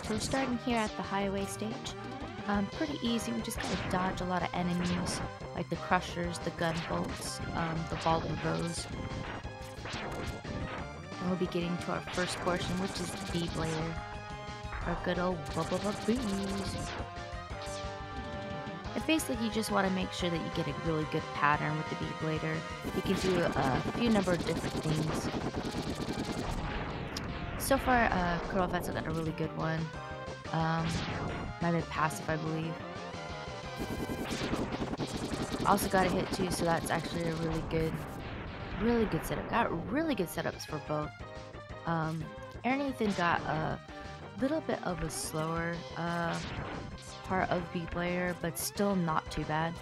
So we're starting here at the highway stage. Pretty easy, we just gotta dodge a lot of enemies, like the crushers, the gun bolts, the ball bows. And we'll be getting to our first portion, which is the B-Blader. Our good old bees. And basically you just want to make sure that you get a really good pattern with the B-Blader. You can do a few number of different things. So far, ColonelFatso got a really good one. Might have been passive, I believe. Also got a hit too, so that's actually a really good setup. Got really good setups for both. Airnathan got a little bit of a slower part of B-Blader, but still not too bad.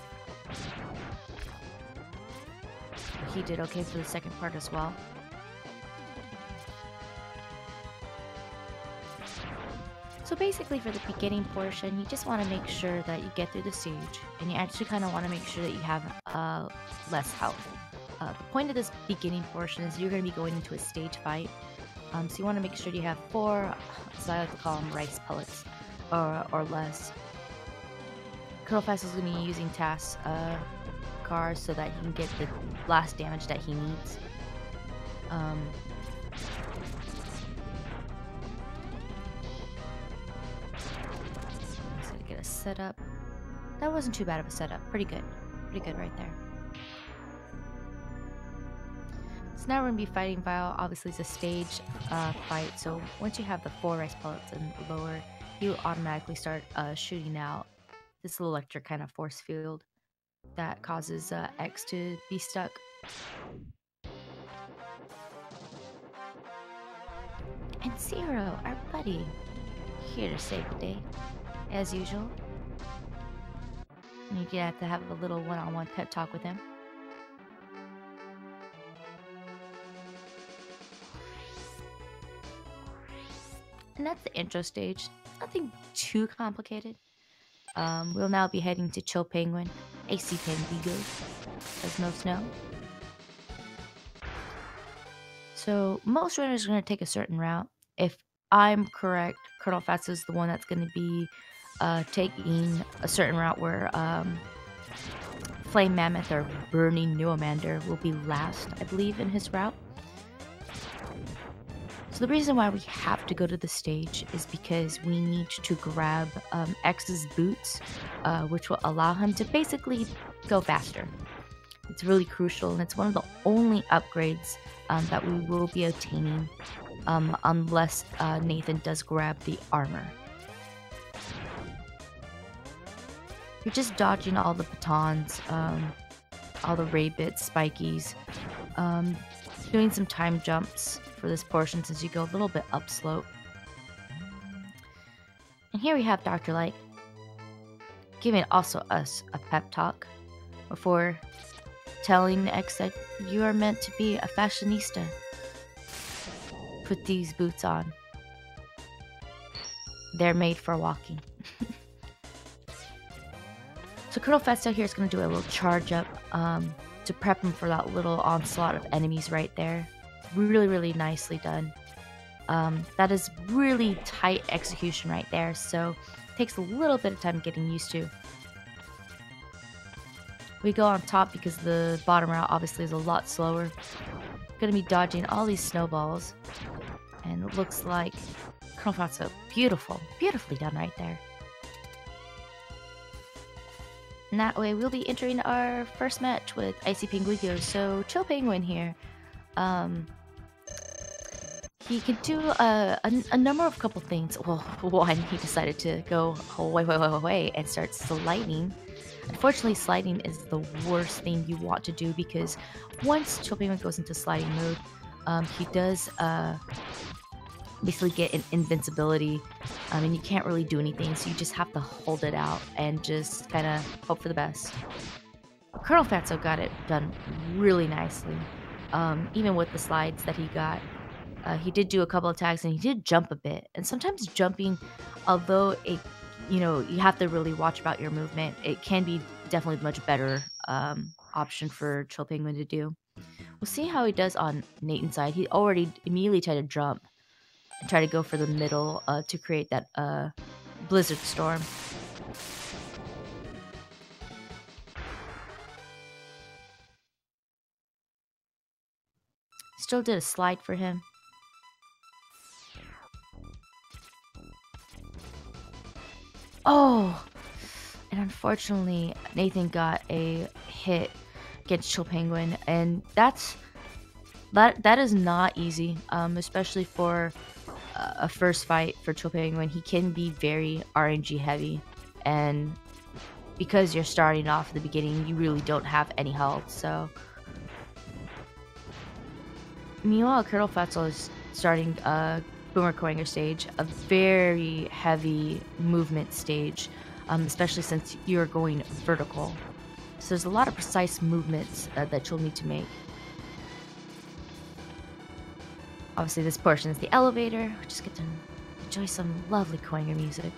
He did okay for the second part as well. So basically for the beginning portion, you just want to make sure that you get through the stage, and you actually kind of want to make sure that you have less health. The point of this beginning portion is you're going to be going into a stage fight, so you want to make sure you have 4, so I like to call them rice pellets, or less. ColonelFatso is going to be using task cars so that he can get the blast damage that he needs. Get a setup. That wasn't too bad of a setup. Pretty good right there. So now we're gonna be fighting Vile. Obviously it's a stage fight, so once you have the 4 rice pellets and lower, you automatically start shooting out this little electric kind of force field that causes X to be stuck. And Zero, our buddy, here to save the day. As usual. And you have to have a little one-on-one pep talk with him. And that's the intro stage. Nothing too complicated. We'll now be heading to Chill Penguin, AC Penguin, as most know. So most runners are going to take a certain route. If I'm correct, ColonelFatso is the one that's going to be taking a certain route where Flame Mammoth or Burning Neomander will be last, I believe, in his route. So the reason why we have to go to the stage is because we need to grab X's boots, which will allow him to basically go faster. It's really crucial, and it's one of the only upgrades that we will be obtaining unless Nathan does grab the armor. You're just dodging all the batons, all the rabbits, spikies, doing some time jumps for this portion since you go a little bit upslope. And here we have Dr. Light giving also us a pep talk before telling X that you are meant to be a fashionista. Put these boots on. They're made for walking. So ColonelFatso here is going to do a little charge up to prep him for that little onslaught of enemies right there. Really nicely done. That is really tight execution right there, so it takes a little bit of time getting used to. We go on top because the bottom route obviously is a lot slower. Gonna be dodging all these snowballs, and it looks like ColonelFatso, beautifully done right there. And that way we'll be entering our first match with Icy Penguin. So Chill Penguin here. He can do a number of couple things. Well, one, he decided to go away and start sliding. Unfortunately, sliding is the worst thing you want to do because once Chill Penguin goes into sliding mode, he does basically get an invincibility, and you can't really do anything, so you just have to hold it out and just kind of hope for the best. ColonelFatso got it done really nicely, even with the slides that he got. He did do a couple of tags and he did jump a bit, and sometimes jumping, although it you know, you have to really watch about your movement. It can be definitely much better option for Chill Penguin to do. We'll see how he does on Nathan's side. He already immediately tried to jump and try to go for the middle to create that blizzard storm. Still did a slide for him. Oh! And unfortunately, Nathan got a hit against Chill Penguin, and that is not easy, especially for a first fight for Chill Penguin. He can be very RNG heavy, and because you're starting off at the beginning, you really don't have any health. So, meanwhile, ColonelFatso is starting Boomer Coinger stage, a very heavy movement stage, especially since you're going vertical. So there's a lot of precise movements that you'll need to make. Obviously, this portion is the elevator. We just get to enjoy some lovely Coinger music.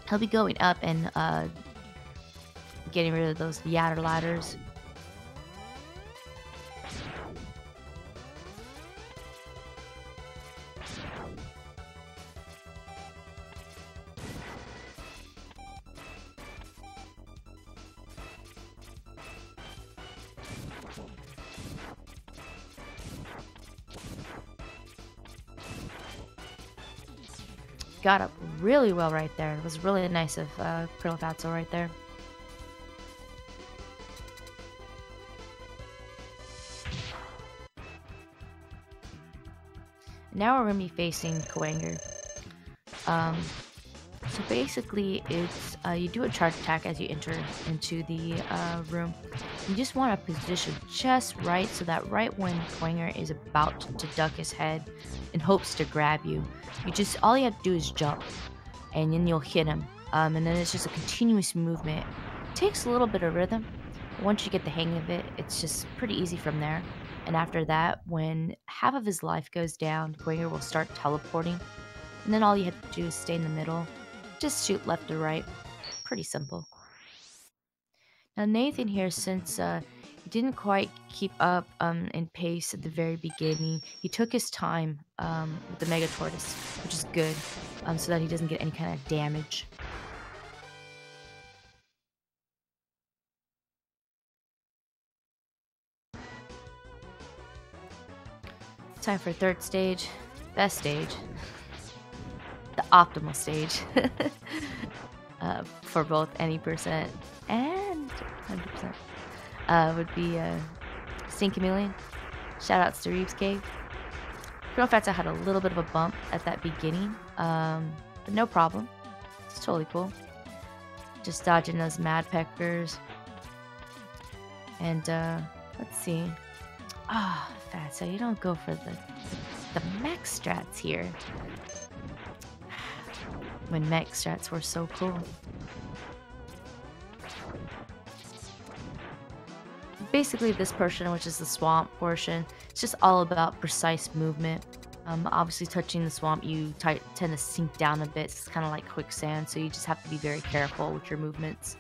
He'll be going up and getting rid of those yatter ladders. Got up really well right there. It was really nice of ColonelFatso right there. Now we're going to be facing Coinger. So basically, it's you do a charge attack as you enter into the room. You just want to position just right so that right when Coinger is about to duck his head in hopes to grab you, all you have to do is jump, and then you'll hit him. And then it's just a continuous movement. It takes a little bit of rhythm. Once you get the hang of it, it's just pretty easy from there. And after that, when half of his life goes down, Coinger will start teleporting. And then all you have to do is stay in the middle. Just shoot left or right. Pretty simple. Now Nathan here, since he didn't quite keep up in pace at the very beginning, he took his time with the Mega Tortoise, which is good, so that he doesn't get any kind of damage. Time for third stage. Best stage. The optimal stage. For both any percent and 100%. Would be Sink Chameleon. Shoutouts to Reeves Cave. ColonelFatso had a little bit of a bump at that beginning, but no problem. It's totally cool. Just dodging those Mad Peckers. And let's see. Ah, Fatso, you don't go for the mech strats here. When mech strats were so cool. Basically, this portion, which is the swamp portion, it's just all about precise movement. Obviously, touching the swamp, you tend to sink down a bit. It's kind of like quicksand, so you just have to be very careful with your movements.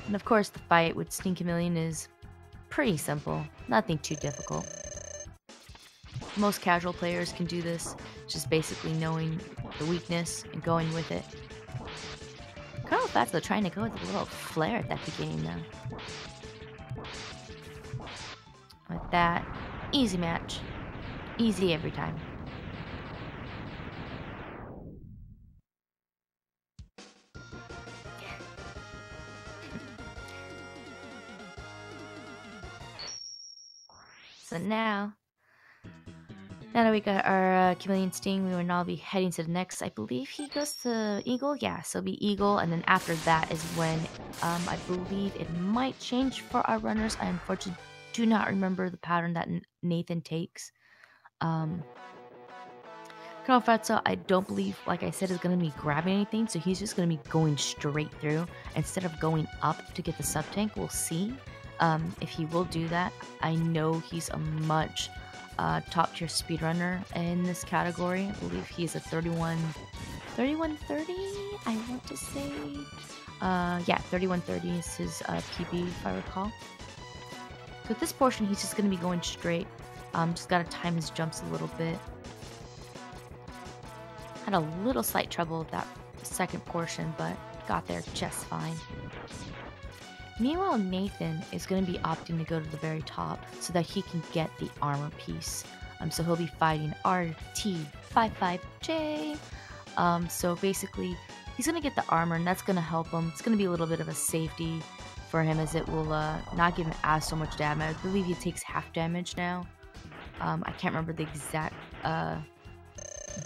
And of course, the fight with Sink Chameleon is pretty simple. Nothing too difficult. Most casual players can do this, just basically knowing the weakness and going with it. ColonelFatso trying to go with a little flare at that beginning though. With that, easy match. Easy every time. So now that we got our Chameleon Sting, we will now be heading to the next. I believe he goes to Eagle. Yeah, so it'll be Eagle, and then after that is when I believe it might change for our runners. I unfortunately do not remember the pattern that Nathan takes. ColonelFatso, I don't believe, like I said, is going to be grabbing anything, so he's just going to be going straight through instead of going up to get the sub tank. We'll see if he will do that. I know he's a much top tier speedrunner in this category. I believe he's a 3130, I want to say. Yeah, 3130 is his PB, if I recall. So at this portion, he's just going to be going straight. Just got to time his jumps a little bit. Had a little slight trouble with that second portion, but got there just fine. Meanwhile, Nathan is going to be opting to go to the very top so that he can get the armor piece. So he'll be fighting RT55J. So basically, he's going to get the armor, and that's going to help him. It's going to be a little bit of a safety for him, as it will not give him as so much damage. I believe he takes half damage now. I can't remember the exact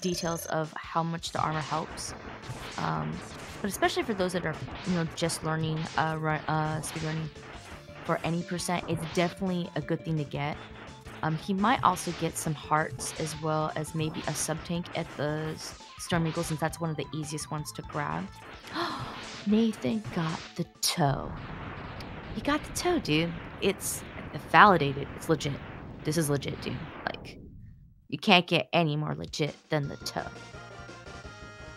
details of how much the armor helps. But especially for those that are, just learning speedrunning for any percent, it's definitely a good thing to get. He might also get some hearts as well as maybe a sub-tank at the Storm Eagle, since that's one of the easiest ones to grab. Nathan got the toe. He got the toe, dude. It's validated. It's legit. This is legit, dude. Like, you can't get any more legit than the toe.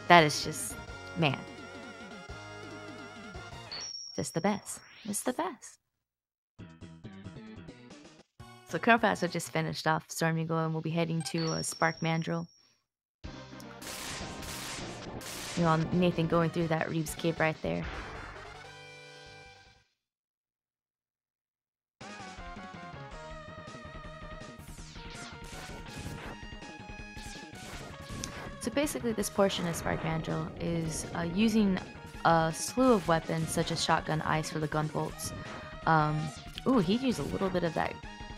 That is just, man. Just the best. It's the best. So ColonelFatso just finished off Storm Eagle, and we'll be heading to Spark Mandrill. Nathan going through that Reeves Cave right there. So basically, this portion of Spark Mandrill is using a slew of weapons such as shotgun ice for the gun bolts. Ooh, he used a little bit of that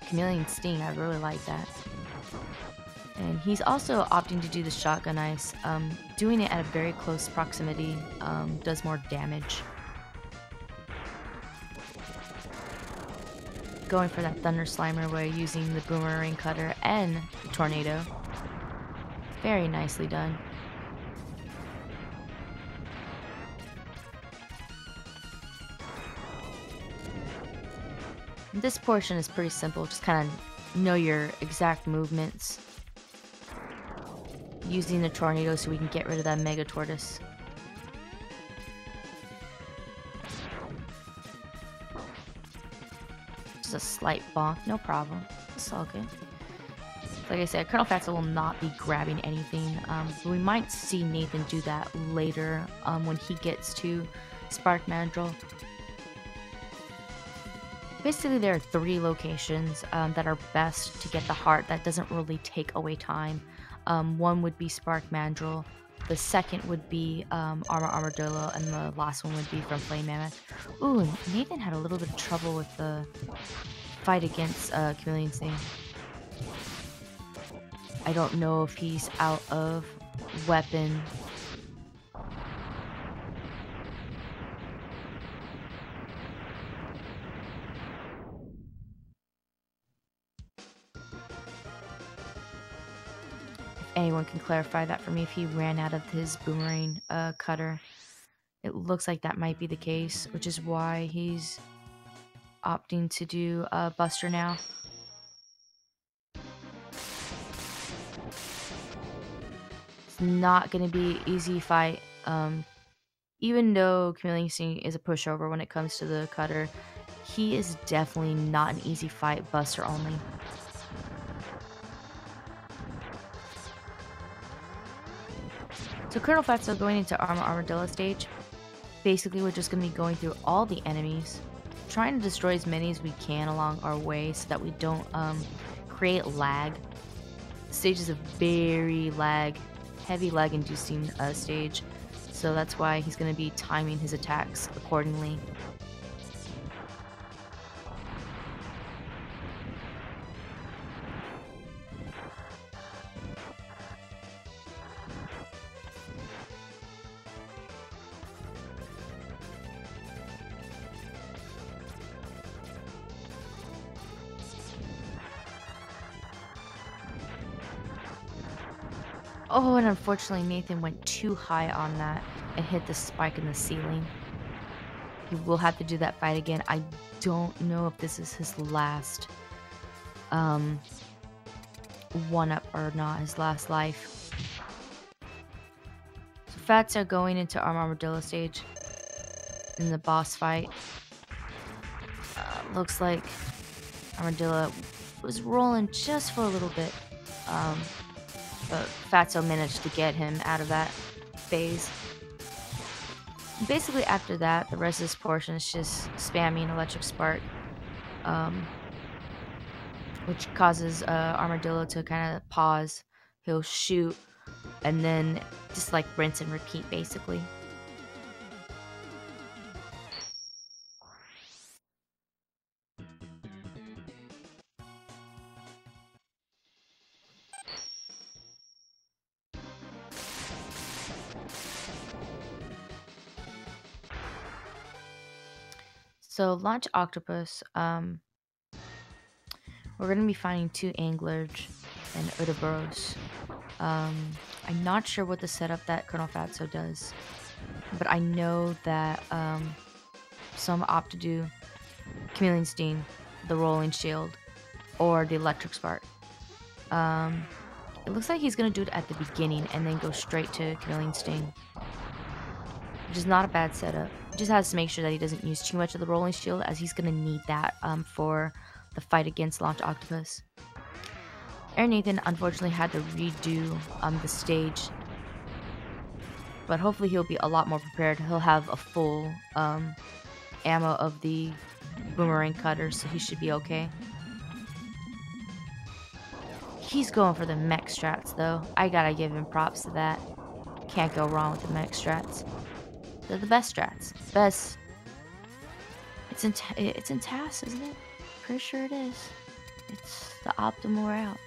chameleon sting. I really like that. And he's also opting to do the shotgun ice. Doing it at a very close proximity does more damage. Going for that Thunder Slimer way, using the Boomerang Cutter and the Tornado. Very nicely done. This portion is pretty simple, just kind of know your exact movements. Using the Tornado so we can get rid of that Mega Tortoise. Just a slight bonk, no problem. It's all good. Like I said, ColonelFatso will not be grabbing anything, but we might see Nathan do that later when he gets to Spark Mandrill. Basically, there are 3 locations that are best to get the heart that doesn't really take away time. One would be Spark Mandrill, the second would be Armadillo, and the last one would be from Flame Mammoth. Ooh, Nathan had a little bit of trouble with the fight against Chameleon Sting. I don't know if he's out of weapon. Anyone can clarify that for me if he ran out of his Boomerang Cutter. It looks like that might be the case, which is why he's opting to do Buster now. It's not going to be an easy fight. Even though Chameleon Sting is a pushover when it comes to the Cutter, he is definitely not an easy fight, Buster only. So ColonelFatso going into Armadillo stage, basically we're just going to be going through all the enemies, trying to destroy as many as we can along our way so that we don't create lag. The stage is a very heavy lag inducing stage, so that's why he's going to be timing his attacks accordingly. Oh, and unfortunately Nathan went too high on that and hit the spike in the ceiling. He will have to do that fight again. I don't know if this is his last one-up or not his last life. So Fatso going into Armadillo stage in the boss fight. Looks like Armadillo was rolling just for a little bit. But Fatso managed to get him out of that phase. Basically after that, the rest of this portion is just spamming Electric Spark. Which causes Armadillo to kind of pause. He'll shoot, and then just like rinse and repeat, basically. So launch Octopus. We're gonna be finding 2 Anglers and Ouroboros. I'm not sure what the setup that ColonelFatso does, but I know that some opt to do Chameleon Sting, the Rolling Shield, or the Electric Spark. It looks like he's gonna do it at the beginning and then go straight to Chameleon Sting, which is not a bad setup. He just has to make sure that he doesn't use too much of the Rolling Shield, as he's gonna need that for the fight against Launch Octopus. Airnathan unfortunately had to redo the stage, but hopefully he'll be a lot more prepared. He'll have a full ammo of the boomerang cutter, so he should be okay. He's going for the mech strats though. I gotta give him props to that. Can't go wrong with the mech strats. They're the best strats. Best. It's in TAS, isn't it? Pretty sure it is. It's the optimal route.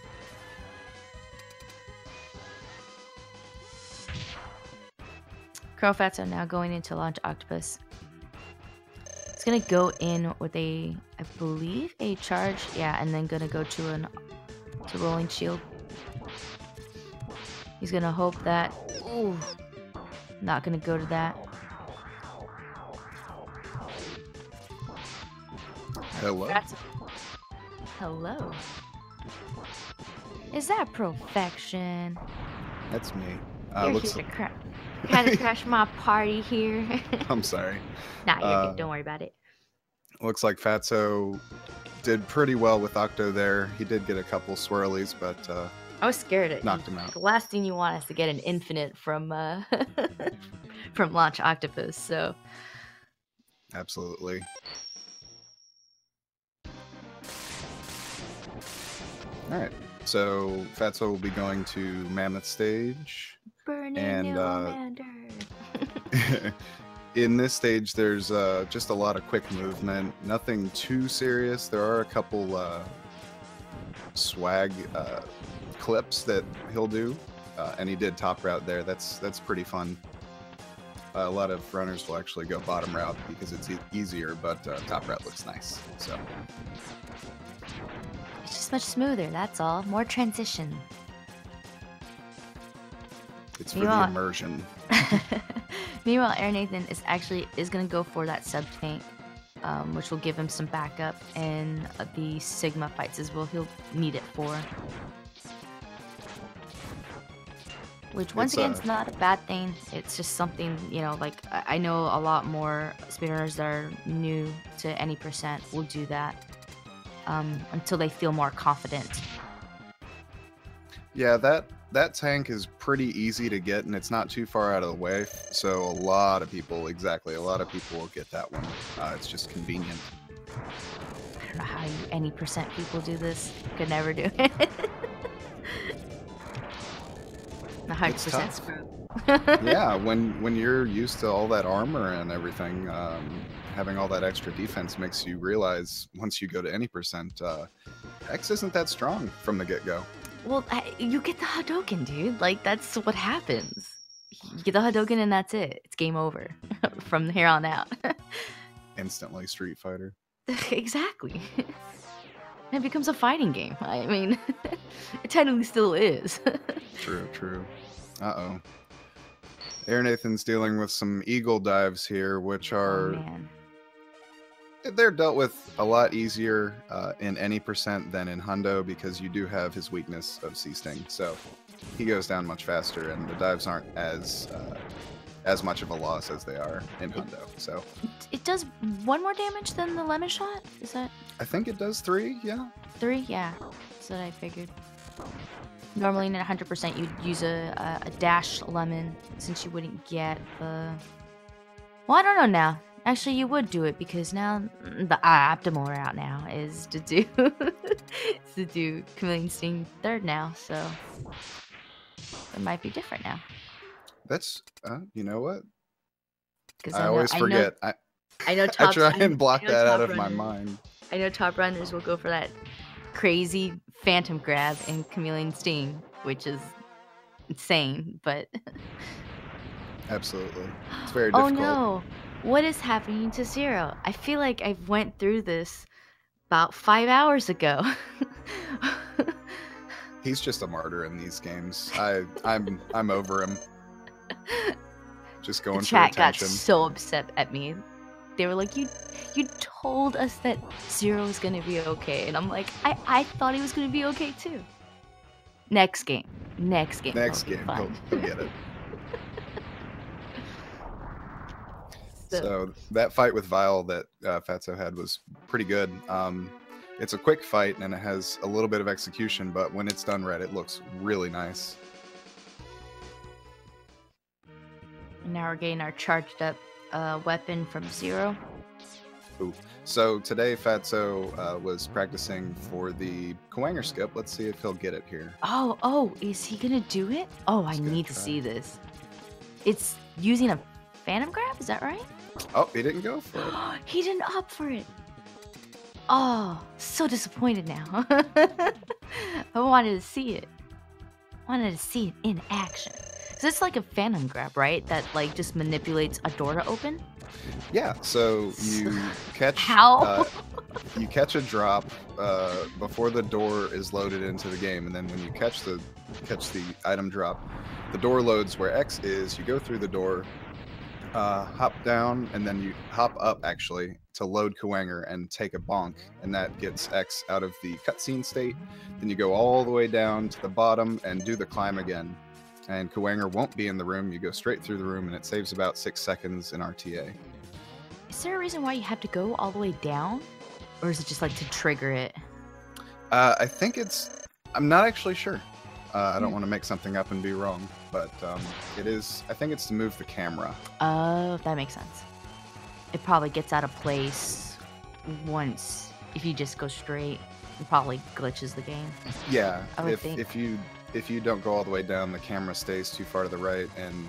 ColonelFatso now going into Launch Octopus. It's gonna go in with I believe, a charge. Yeah, and then gonna go to Rolling Shield. He's gonna hope that. Ooh, not gonna go to that. Hello. Hello. Is that perfection? That's me. You're Looks here to kind of crash my party here. I'm sorry. Nah, you're good. Don't worry about it. Looks like Fatso did pretty well with Octo there. He did get a couple swirlies, but I was scared it knocked him out. The last thing you want is to get an infinite from from Launch Octopus. So Absolutely. All right. So Fatso will be going to Mammoth stage. Burning and in this stage, there's just a lot of quick movement. Nothing too serious. There are a couple swag clips that he'll do, and he did top route there. That's pretty fun. A lot of runners will actually go bottom route because it's easier, but top route looks nice. So it's just much smoother. That's all. More transition. It's for the immersion. Meanwhile, Airnathan is gonna go for that sub tank, which will give him some backup, and the Sigma fights as well. He'll need it for. Which once again is not a bad thing. It's just something, like I know a lot more speedrunners that are new to any percent will do that until they feel more confident. Yeah, that tank is pretty easy to get, and it's not too far out of the way. So a lot of people will get that one. It's just convenient. I don't know how you any percent people do this. Could never do it. 100% screw. Yeah, when you're used to all that armor and everything, having all that extra defense makes you realize once you go to any percent, X isn't that strong from the get-go. Well, you get the Hadouken, dude. Like, that's what happens. You get the Hadouken and that's it. It's game over from here on out. Instantly Street Fighter. Exactly. It becomes a fighting game. I mean, it technically still is. True. Uh-oh. Airnathan's dealing with some eagle dives here, which are They're dealt with a lot easier in any percent than in Hundo because you do have his weakness of Sea Sting. So he goes down much faster, and the dives aren't as much of a loss as they are in Hundo. So it does 1 more damage than the lemon shot? Is that? I think it does 3, yeah. 3? Yeah, that's what I figured. Normally in 100% you'd use a dash lemon since you wouldn't get the... Well, I don't know now. Actually, you would do it because now the optimal route now is to do Chameleon Sting 3rd now, so it might be different now. That's you know what? I always forget. I know I try and block that out of my mind. I know top runners will go for that crazy phantom grab and Chameleon Sting, which is insane, but absolutely, it's very difficult. Oh no, what is happening to Zero? I feel like I went through this about 5 hours ago. He's just a martyr in these games. I'm over him. Just going for attention. The chat got so upset at me. They were like, you told us that Zero was gonna be okay, and I'm like, I thought he was gonna be okay too. Next game. He'll get it. So that fight with Vile that Fatso had was pretty good. It's a quick fight and it has a little bit of execution, but when it's done right, it looks really nice. Now we're getting our charged up weapon from Zero. Ooh. So today Fatso was practicing for the Kawanger skip. Let's see if he'll get it here. Oh, is he gonna do it? Oh, I need to see this. It's using a phantom grab, is that right? Oh, he didn't go for it. He didn't opt for it. Oh, so disappointed now. I wanted to see it. I wanted to see it in action. So it's like a phantom grab, right? That like just manipulates a door to open? Yeah, so you catch you catch a drop before the door is loaded into the game, and then when you catch the item drop, the door loads where X is. You go through the door, hop down, and then you hop up actually to load Kawanger and take a bonk, and that gets X out of the cutscene state. Then you go all the way down to the bottom and do the climb again, and Kawanger won't be in the room. You go straight through the room, and it saves about 6 seconds in RTA. Is there a reason why you have to go all the way down, or is it just like to trigger it? I think I'm not actually sure. I don't want to make something up and be wrong, but it is. I think it's to move the camera. Oh, that makes sense. It probably gets out of place once if you just go straight. It probably glitches the game. Yeah, if you don't go all the way down, the camera stays too far to the right, and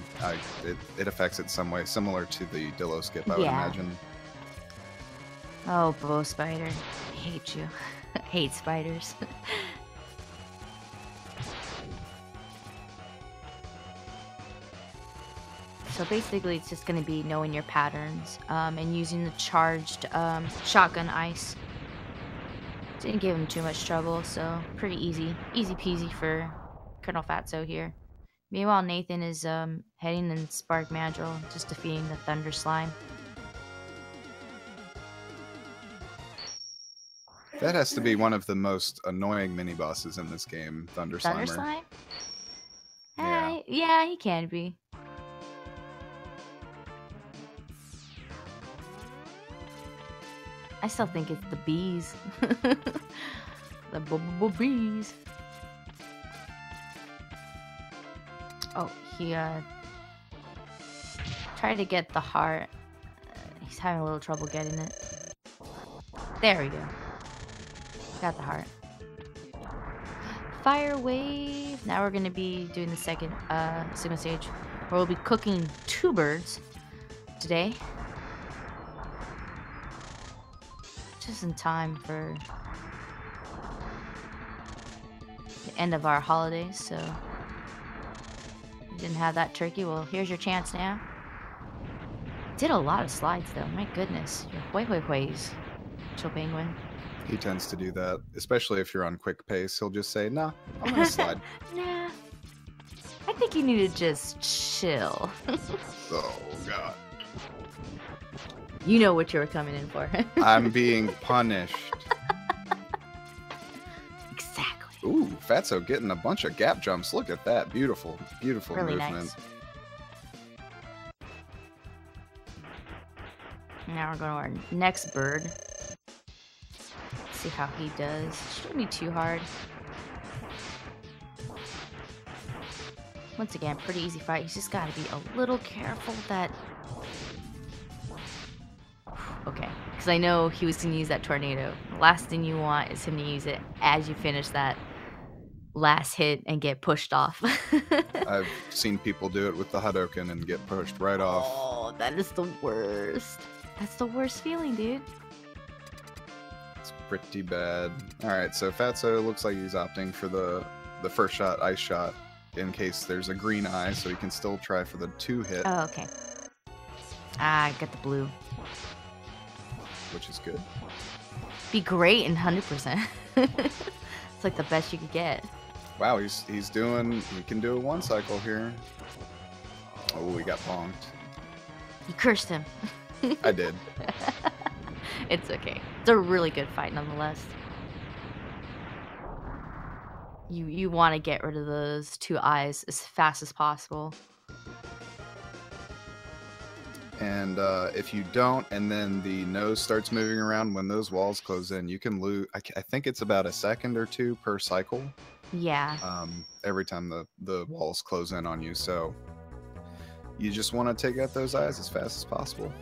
it affects it some way, similar to the Dillo skip, I would imagine. Oh, Bow Spider, I hate you. I hate spiders. So basically, it's just going to be knowing your patterns and using the charged shotgun ice. Didn't give him too much trouble, so pretty easy peasy for ColonelFatso here. Meanwhile, Nathan is heading in Spark Mandrill, just defeating the Thunder Slime. That has to be one of the most annoying mini bosses in this game, Thunder Slimer. Thunder Slime? Yeah. Yeah, he can be. I still think it's the bees. The bees. Oh, he tried to get the heart. He's having a little trouble getting it. There we go. Got the heart. Fire wave. Now we're gonna be doing the second Sigma stage, where we'll be cooking 2 birds today. Just in time for the end of our holidays, so we didn't have that turkey. Well, here's your chance now. Did a lot of slides though, my goodness. Your hoys, Chill Penguin. He tends to do that, especially if you're on quick pace. He'll just say, nah, I'm gonna slide. Nah. I think you need to just chill. Oh, God. You know what you were coming in for. I'm being punished. Exactly. Ooh, Fatso getting a bunch of gap jumps. Look at that. Beautiful, beautiful Really movement. nice. Now we're going to our next bird. Let's see how he does. Shouldn't be too hard. Once again, pretty easy fight. He's just got to be a little careful that... Okay, because I know he was going to use that tornado. The last thing you want is him to use it as you finish that last hit and get pushed off. I've seen people do it with the Hadoken and get pushed right off. Oh, that is the worst. That's the worst feeling, dude. It's pretty bad. Alright, so Fatso looks like he's opting for the first shot, ice shot, in case there's a green eye, so he can still try for the 2-hit. Oh, okay. Ah, I got the blue. Which is good. Be great in 100%. It's like the best you could get. Wow, he's doing... He can do a 1 cycle here. Oh, we got bonked. You cursed him. I did. It's okay. It's a really good fight nonetheless. You want to get rid of those 2 eyes as fast as possible. And if you don't, and then the nose starts moving around when those walls close in, you can lose... I think it's about a second or 2 per cycle. Yeah. Every time the walls close in on you, so you just want to take out those eyes as fast as possible.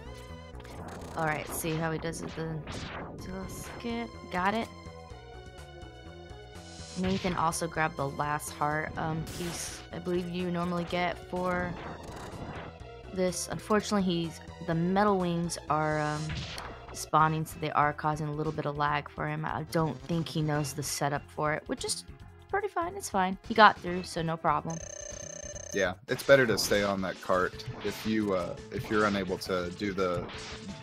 Alright, see how he does it the skip. Got it. Nathan also grabbed the last heart piece I believe you normally get for this. Unfortunately, the metal wings are spawning, so they are causing a little bit of lag for him. I don't think he knows the setup for it, which is pretty fine. It's fine. He got through, so no problem. Yeah, it's better to stay on that cart. If you're unable to do the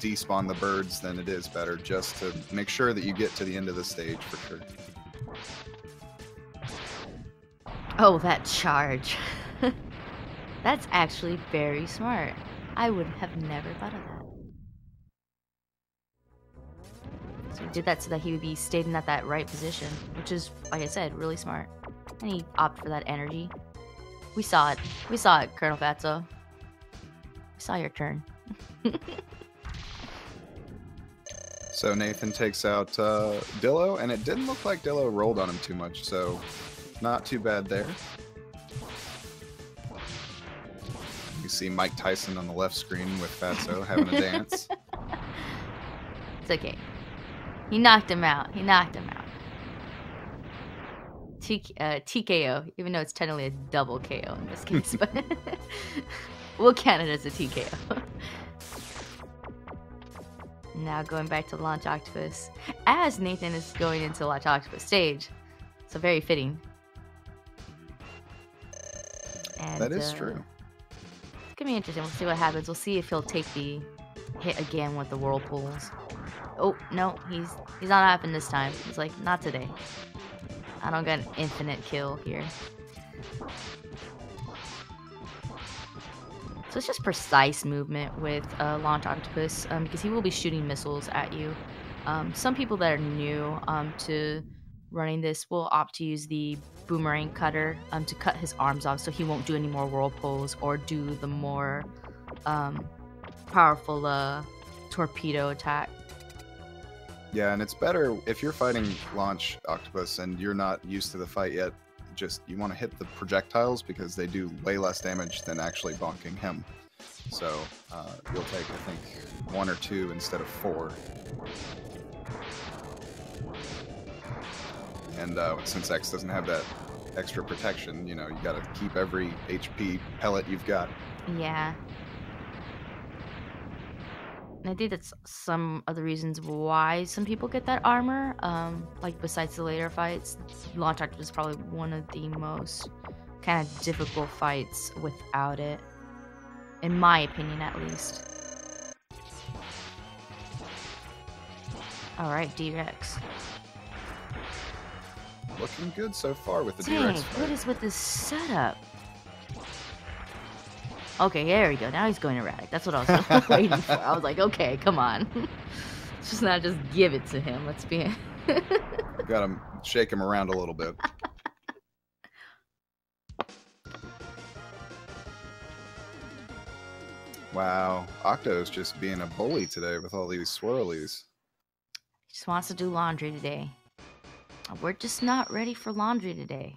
despawn the birds, then it is better just to make sure that you get to the end of the stage for sure. Oh, that charge. That's actually very smart. I would have never thought of that. So he did that so that he would be staying at that right position, which is, like I said, really smart. And he opted for that energy. We saw it. We saw it, ColonelFatso. We saw your turn. So Nathan takes out Dillo, and it didn't look like Dillo rolled on him too much, so not too bad there. You see Mike Tyson on the left screen with Fatso having a dance. It's okay. He knocked him out. He knocked him out. TKO, even though it's technically a double KO in this case, but we'll count it as a TKO. Now going back to Launch Octopus, as Nathan is going into Launch Octopus stage, so very fitting. And, that is true. It's gonna be interesting. We'll see what happens. We'll see if he'll take the hit again with the whirlpools. Oh no, he's not happening this time. He's like, not today. I don't got an infinite kill here. So it's just precise movement with Launch Octopus because he will be shooting missiles at you. Some people that are new to running this will opt to use the boomerang cutter to cut his arms off so he won't do any more whirlpools or do the more powerful torpedo attack. Yeah, and it's better if you're fighting Launch Octopus and you're not used to the fight yet, just you want to hit the projectiles because they do way less damage than actually bonking him. So you'll take, I think, 1 or 2 instead of 4. And since X doesn't have that extra protection, you know, you gotta keep every HP pellet you've got. Yeah. And I think that's some of the reasons why some people get that armor. Like besides the later fights, Launch Octopus is probably one of the most kind of difficult fights without it. In my opinion, at least. Alright, D-Rex. Looking good so far with the Dang, D-Rex fight. what is with this setup? Okay, there we go. Now he's going erratic. That's what I was waiting for. I was like, okay, come on. It's just not just give it to him. Let's be. Gotta shake him around a little bit. Wow, Octo's just being a bully today with all these swirlies. He just wants to do laundry today. We're just not ready for laundry today.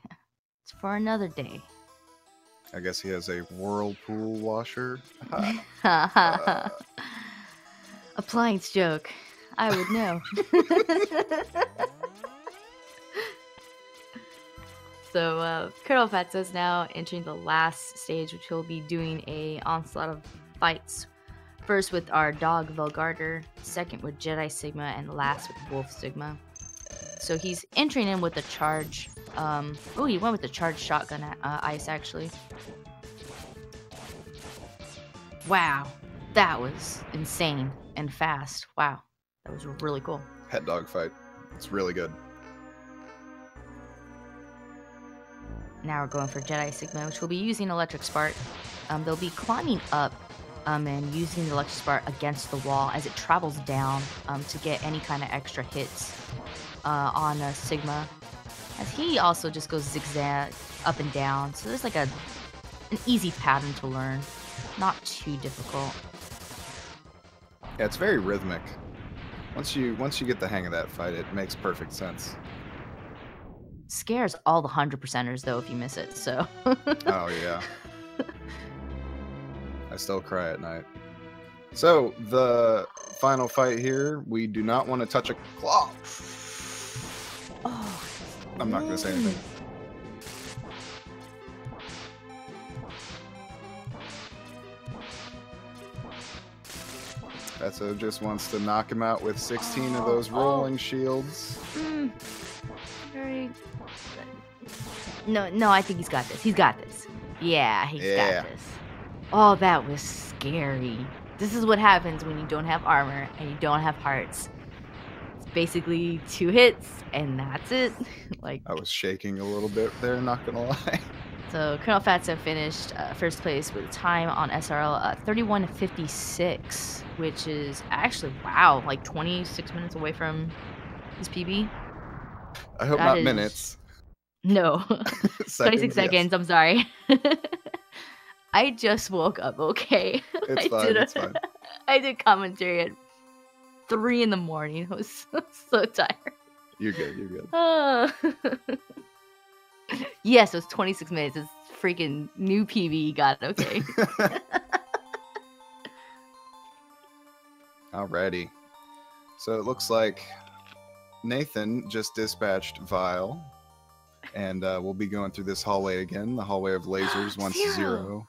It's for another day. I guess he has a whirlpool washer. Appliance joke. I would know. So, ColonelFatso is now entering the last stage, which he'll be doing a onslaught of fights. First with our dog Velgarder, second with Jedi Sigma, and last with Wolf Sigma. So he's entering in with a charge. Oh, he went with the charged shotgun ice, actually. Wow, that was insane and fast. Wow, that was really cool. Pet dog fight. It's really good. Now we're going for Jedi Sigma, which will be using Electric Spark. They'll be climbing up and using the Electric Spark against the wall as it travels down to get any kind of extra hits on Sigma. As he also just goes zigzag up and down. So there's like an easy pattern to learn. Not too difficult. Yeah, it's very rhythmic. Once you get the hang of that fight, it makes perfect sense. Scares all the 100%ers though if you miss it, so. Oh yeah. I still cry at night. So, the final fight here, we do not want to touch a claw. Oh. I'm not going to say anything. Fatso just wants to knock him out with 16 of those rolling shields. Very. No, I think he's got this. He's got this. Yeah, he's got this. Oh, that was scary. This is what happens when you don't have armor and you don't have hearts. It's basically 2 hits and that's it. Like, I was shaking a little bit there, not gonna lie. So ColonelFatso finished first place with time on SRL 31:56, which is actually, wow, like 26 minutes away from his PB. I hope not minutes. No. 26 seconds, yes. I'm sorry. I just woke up, okay? It's fine, it's fine. I did commentary at 3 in the morning. I was so tired. You're good, you're good. Yes, it was 26 minutes. It's freaking new PB got it, okay. Alrighty. So it looks like Nathan just dispatched Vile. And we'll be going through this hallway again. The hallway of lasers, 1-0.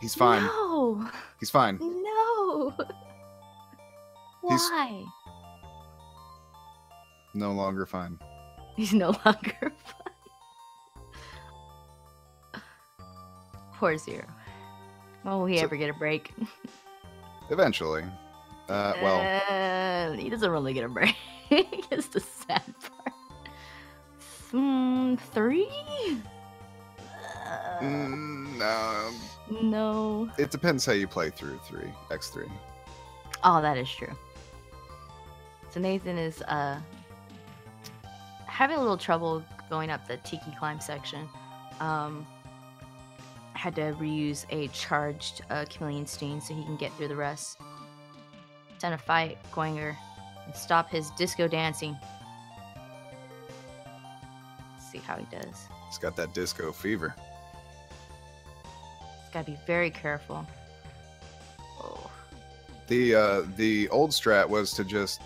He's fine. No. He's fine. No. Why? No longer fine. He's no longer fine. Poor Zero. When will he ever get a break? Eventually. Well. He doesn't really get a break. It's the sad part. 3? No. No. It depends how you play through X3. Oh, that is true. So Nathan is having a little trouble going up the Tiki Climb section. Had to reuse a charged Chameleon Sting so he can get through the rest. Time to fight Goinger and stop his disco dancing. Let's see how he does. He's got that disco fever. He's gotta be very careful. Oh. The old strat was to just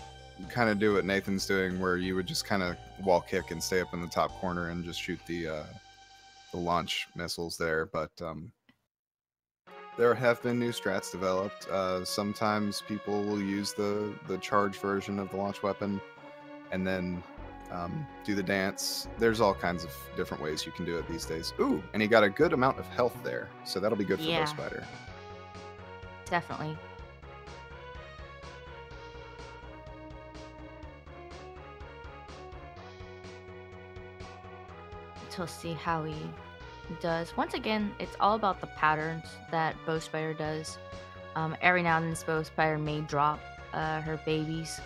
kind of do what Nathan's doing, where you would just kind of wall kick and stay up in the top corner and just shoot the launch missiles there. But there have been new strats developed. Sometimes people will use the charge version of the launch weapon and then do the dance. There's all kinds of different ways you can do it these days. Ooh, and he got a good amount of health there, so that'll be good for Ghost Spider. Definitely. To see how he It does. Once again, it's all about the patterns that Bow Spider does. Every now and then, Bow Spider may drop her babies,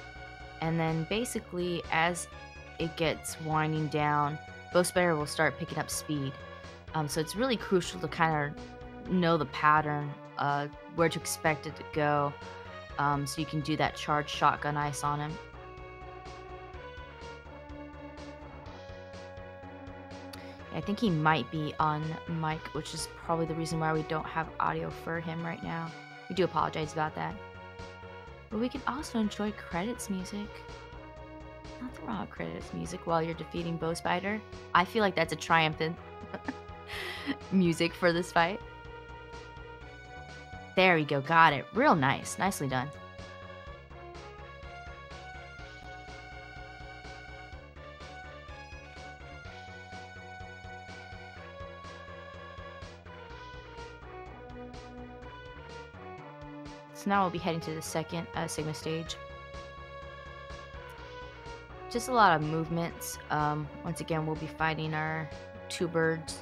and then basically, as it gets winding down, Bow Spider will start picking up speed. So it's really crucial to kind of know the pattern, where to expect it to go, so you can do that charged shotgun ice on him. I think he might be on mic, which is probably the reason why we don't have audio for him right now. We do apologize about that. But we can also enjoy credits music. Nothing wrong with credits music while you're defeating Bow Spider. I feel like that's a triumphant music for this fight. There we go, got it. Real nice. Nicely done. So now we'll be heading to the second Sigma stage. Just a lot of movements. Once again, we'll be fighting our two birds.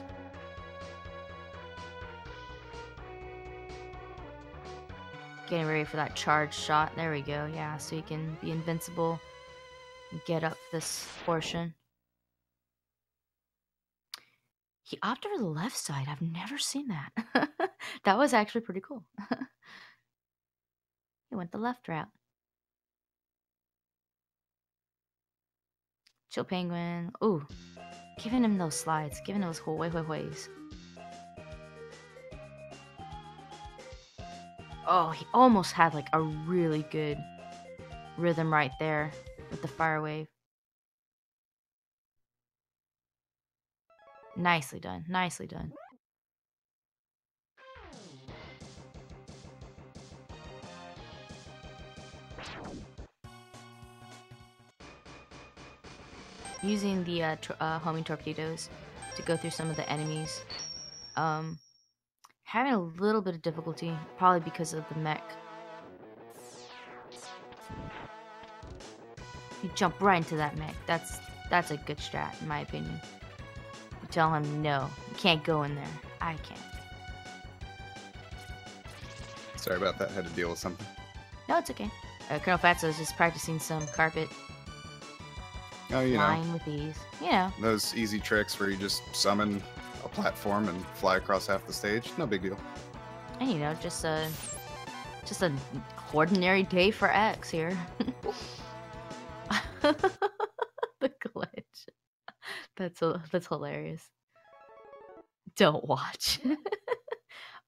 Getting ready for that charge shot. There we go. Yeah, so you can be invincible and get up this portion. He opted for the left side. I've never seen that. That was actually pretty cool. He went the left route. Chill Penguin. Ooh. Giving him those slides. Giving those ways. Oh, he almost had like a really good rhythm right there with the fire wave. Nicely done. Nicely done. Using the homing torpedoes to go through some of the enemies. Having a little bit of difficulty, probably because of the mech. You jump right into that mech. That's a good strat, in my opinion. You tell him, no, you can't go in there. I can't. Sorry about that. Had to deal with something. No, it's okay. ColonelFatso is just practicing some carpet. Oh, you flying know. with ease. You know. Those easy tricks where you just summon a platform and fly across half the stage. No big deal. And you know, just an ordinary day for X here. The glitch. That's hilarious. Don't watch.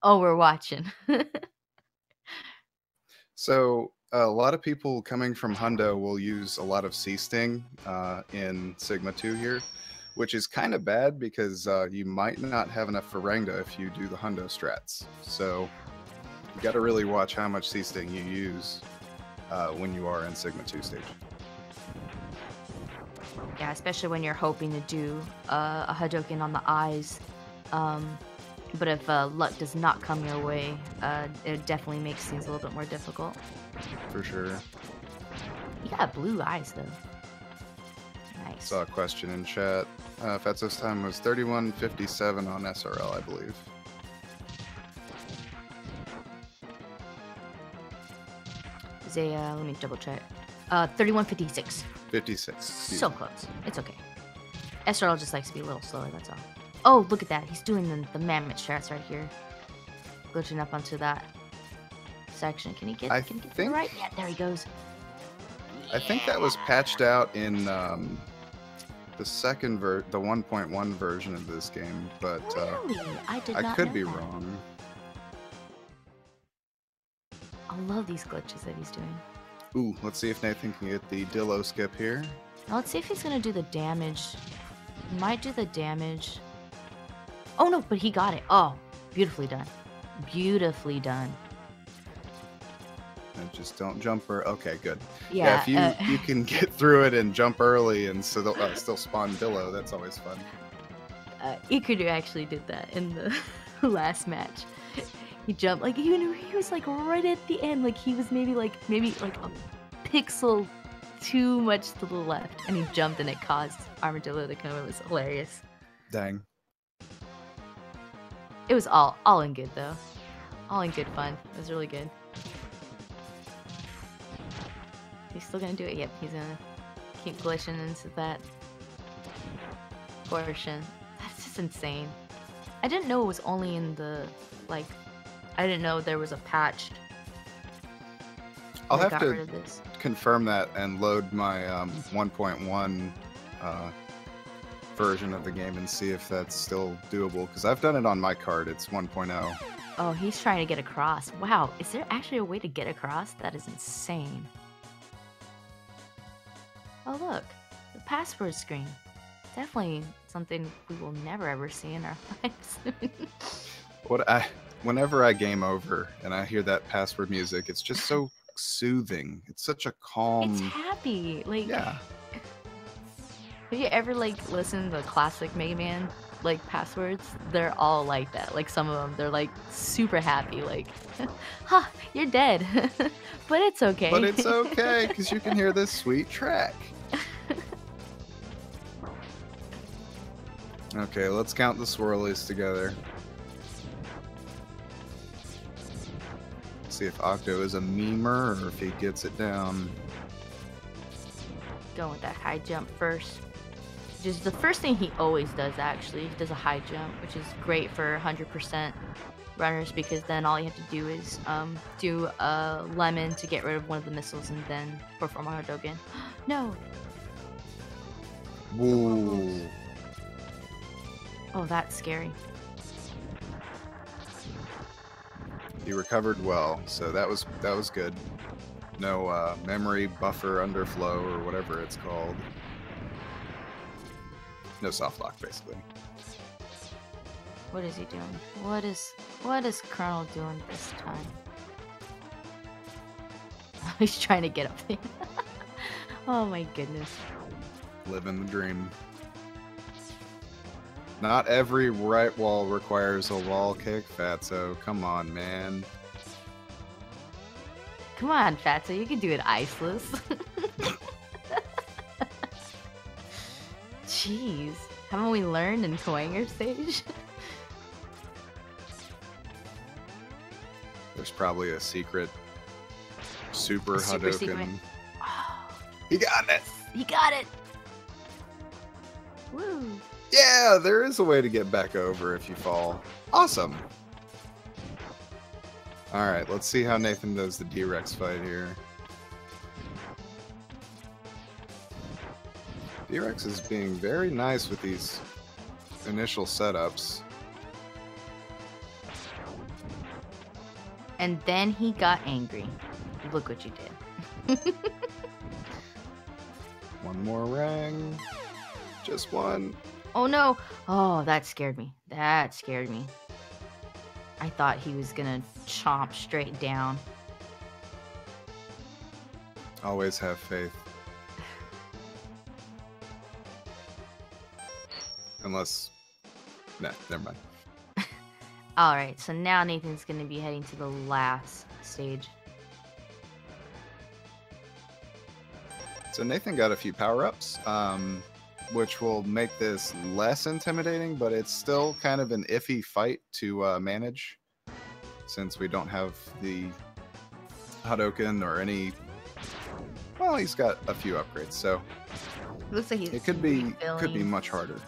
Oh, we're watching. So a lot of people coming from Hundo will use a lot of C-Sting in Sigma 2 here, which is kind of bad because you might not have enough Farangda if you do the Hundo strats. So you got to really watch how much C-Sting you use when you are in Sigma 2 stage. Yeah, especially when you're hoping to do a Hadouken on the eyes. But if luck does not come your way, it definitely makes things a little bit more difficult. For sure. You got blue eyes, though. Nice. Saw a question in chat. Fatso's time was 31:57 on SRL, I believe. Let me double check. 31:56. 56. So close. It's okay. SRL just likes to be a little slower, that's all. Oh, look at that. He's doing the mammoth strats right here. Glitching up onto that section. Can he get to the right? Yeah, there he goes. I think that was patched out in the second the 1.1 version of this game, but really? I could be wrong. I love these glitches that he's doing. Ooh, let's see if Nathan can get the Dillo skip here. Now let's see if he's gonna do the damage. He might do the damage. Oh no, but he got it. Oh, beautifully done. Beautifully done. And just don't jump okay, good. Yeah, if you can get through it and jump early and so they'll still spawn Dillo, that's always fun. Ikudu actually did that in the last match. He jumped like he was like right at the end, like he was maybe like a pixel too much to the left, and he jumped and it caused Armadillo to come. It was hilarious. Dang. It was all in good though. All in good fun. It was really good. He's still gonna do it? Yep, he's gonna keep glitching into that portion. That's just insane. I didn't know it was only in the, like, I didn't know there was a patch I'll that have got rid to of this. confirm that and load my 1.1 version of the game and see if that's still doable, because I've done it on my card. It's 1.0. Oh, he's trying to get across. Wow, is there actually a way to get across? That is insane. Oh look, the password screen. Definitely something we will never ever see in our lives. Whenever I game over and I hear that password music, it's just so soothing. It's such a calm. It's happy. Like, Yeah. have you ever like listened to the classic Mega Man like passwords? They're all like that. Like some of them, they're like super happy. Like, ha, you're dead, but it's okay. But it's okay because you can hear this sweet track. Okay, let's count the swirlies together. See if Octo is a memer or if he gets it down. Going with that high jump first. Just the first thing he always does, actually. He does a high jump, which is great for 100% runners because then all you have to do is do a lemon to get rid of one of the missiles and then perform a Hadouken. No! Whoa. Oh, that's scary. He recovered well, so that was good. No memory buffer underflow or whatever it's called. No soft lock, basically. What is he doing? What is Colonel doing this time? He's trying to get up there. Oh my goodness. Living the dream. Not every right wall requires a wall kick, Fatso. Come on, man. Come on, Fatso, you can do it iceless. Jeez. Haven't we learned in Twanger stage? There's probably a secret super Super Hadouken. secret. Oh, He got it! he got it! Woo! Yeah, there is a way to get back over if you fall. Awesome! Alright, let's see how Nathan does the D-Rex fight here. D-Rex is being very nice with these initial setups. And then he got angry. Look what you did. One more rang. Just one. Oh no! Oh, that scared me. That scared me. I thought he was gonna chomp straight down. Always have faith. Unless... Nah, never mind. Alright, so now Nathan's gonna be heading to the last stage. So Nathan got a few power-ups, which will make this less intimidating, but it's still kind of an iffy fight to manage, since we don't have the Hadouken or any... Well, he's got a few upgrades, so Looks like he's it could be refilling. much harder.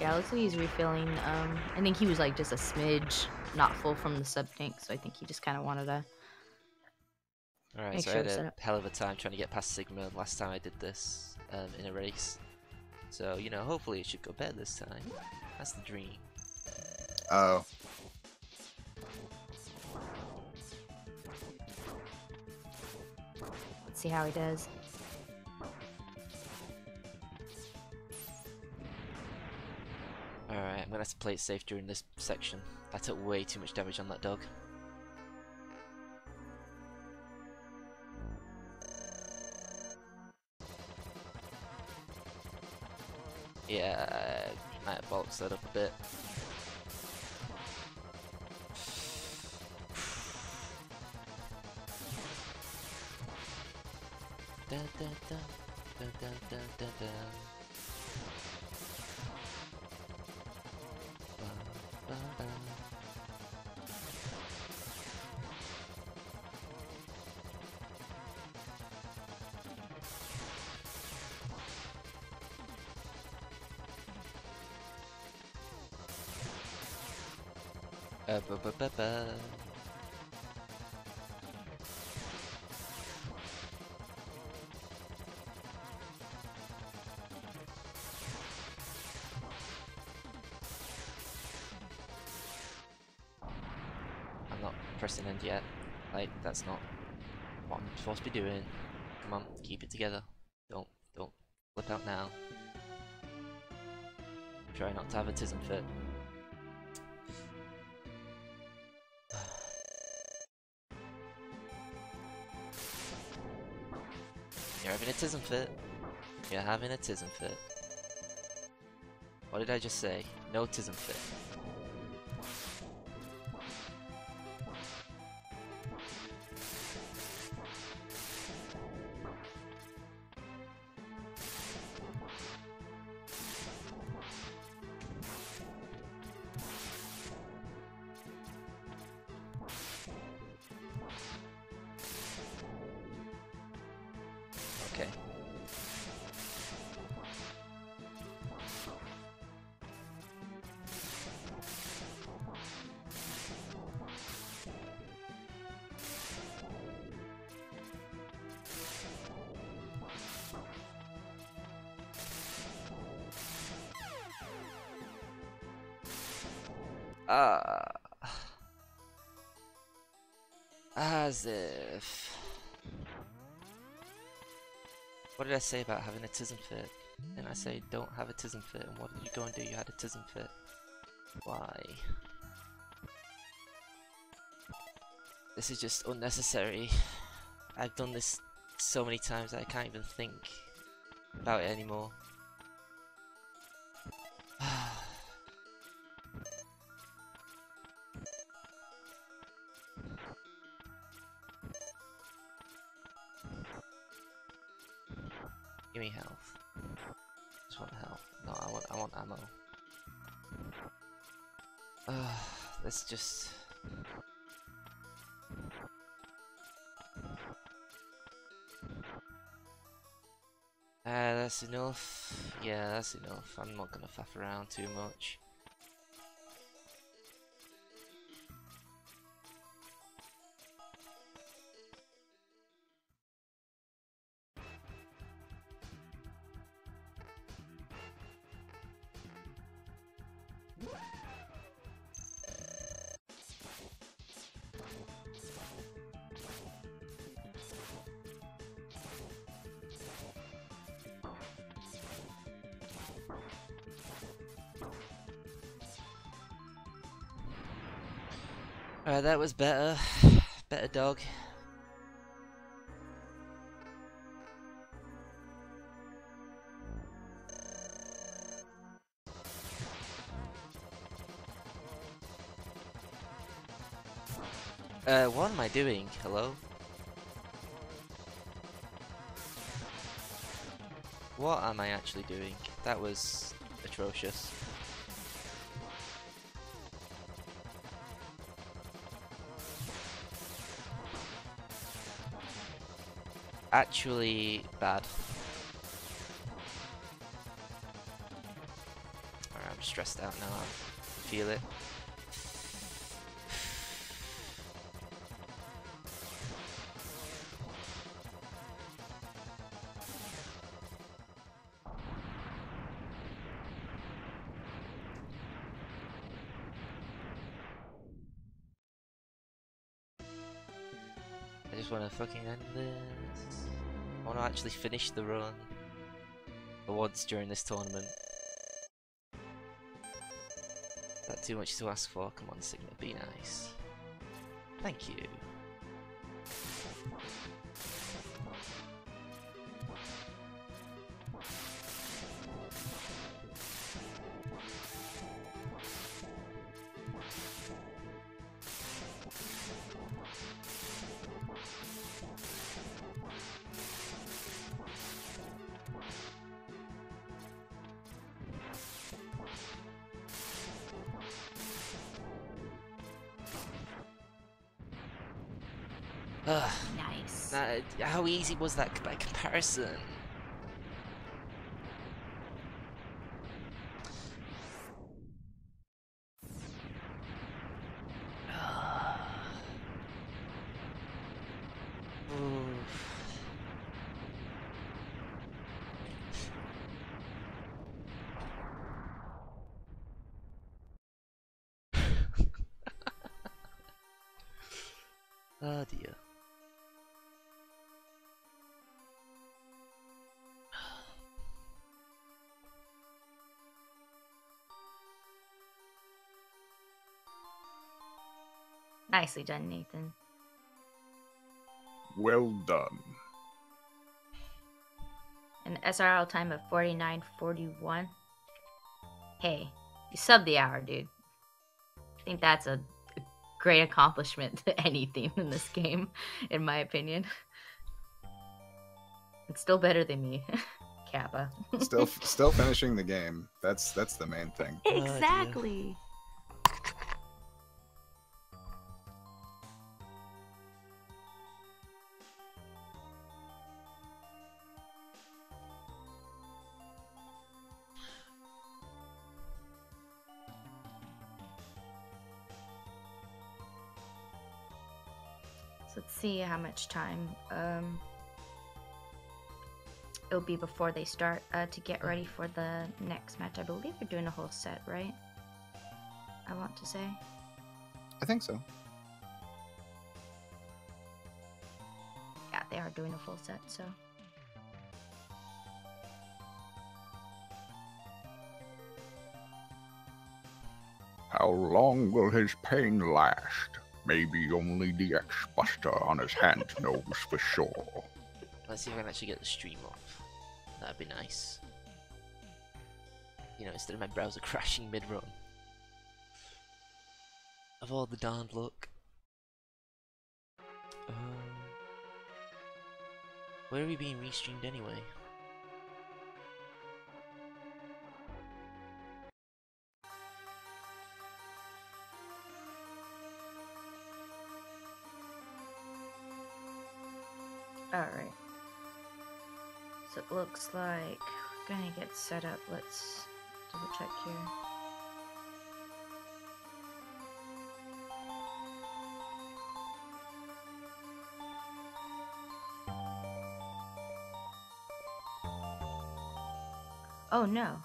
Yeah, looks like he's refilling. I think he was like just a smidge not full from the sub tank, so I think he just kind of wanted to. Alright, Make so sure I it's had set a up. hell of a time trying to get past Sigma last time I did this in a race. So, you know, hopefully it should go better this time. That's the dream. Oh. Let's see how he does. Alright, I'm gonna have to play it safe during this section. I took way too much damage on that dog. Yeah, I might have boxed that up a bit. Dun, dun, dun, dun, dun, dun, dun, dun. Ba, ba, ba. Ba ba ba ba. I'm not pressing end yet. Like, that's not what I'm supposed to be doing. Come on, keep it together. Don't flip out now. Try not to have a tism fit. You're having a tism fit. You're having a tism fit. What did I just say? No tism fit. Okay. As if... What did I say about having a tism fit? And I say don't have a tism fit, and what did you go and do? You had a tism fit. Why? This is just unnecessary. I've done this so many times that I can't even think about it anymore. Give me health. Just want health. No, I want ammo. Let's just... that's enough. Yeah, that's enough. I'm not gonna faff around too much. Alright, that was better. Better dog. What am I doing? Hello? What am I actually doing? That was atrocious. Actually bad. Alright, I'm stressed out now. I feel it. I just want to fucking end this. I want to actually finish the run for once during this tournament. Not too much to ask for. Come on, Sigma, be nice. Thank you. Ugh. Nice. How easy was that by comparison? Oh dear. Nicely done, Nathan. Well done. An SRL time of 49:41. Hey, you subbed the hour, dude. I think that's a great accomplishment to any theme in this game, in my opinion. It's still better than me, Kappa. Still finishing the game. That's the main thing. Exactly. Let's see how much time it'll be before they start to get ready for the next match. I believe they're doing a whole set, right? I want to say. I think so. Yeah, they are doing a full set, so. How long will his pain last? Maybe only the X-Buster on his hand knows for sure. Let's see if I can actually get the stream off. That'd be nice. You know, instead of my browser crashing mid-run. Of all the darned luck. Where are we being restreamed anyway? Alright. So it looks like we're gonna get set up. Let's double check here. Oh no.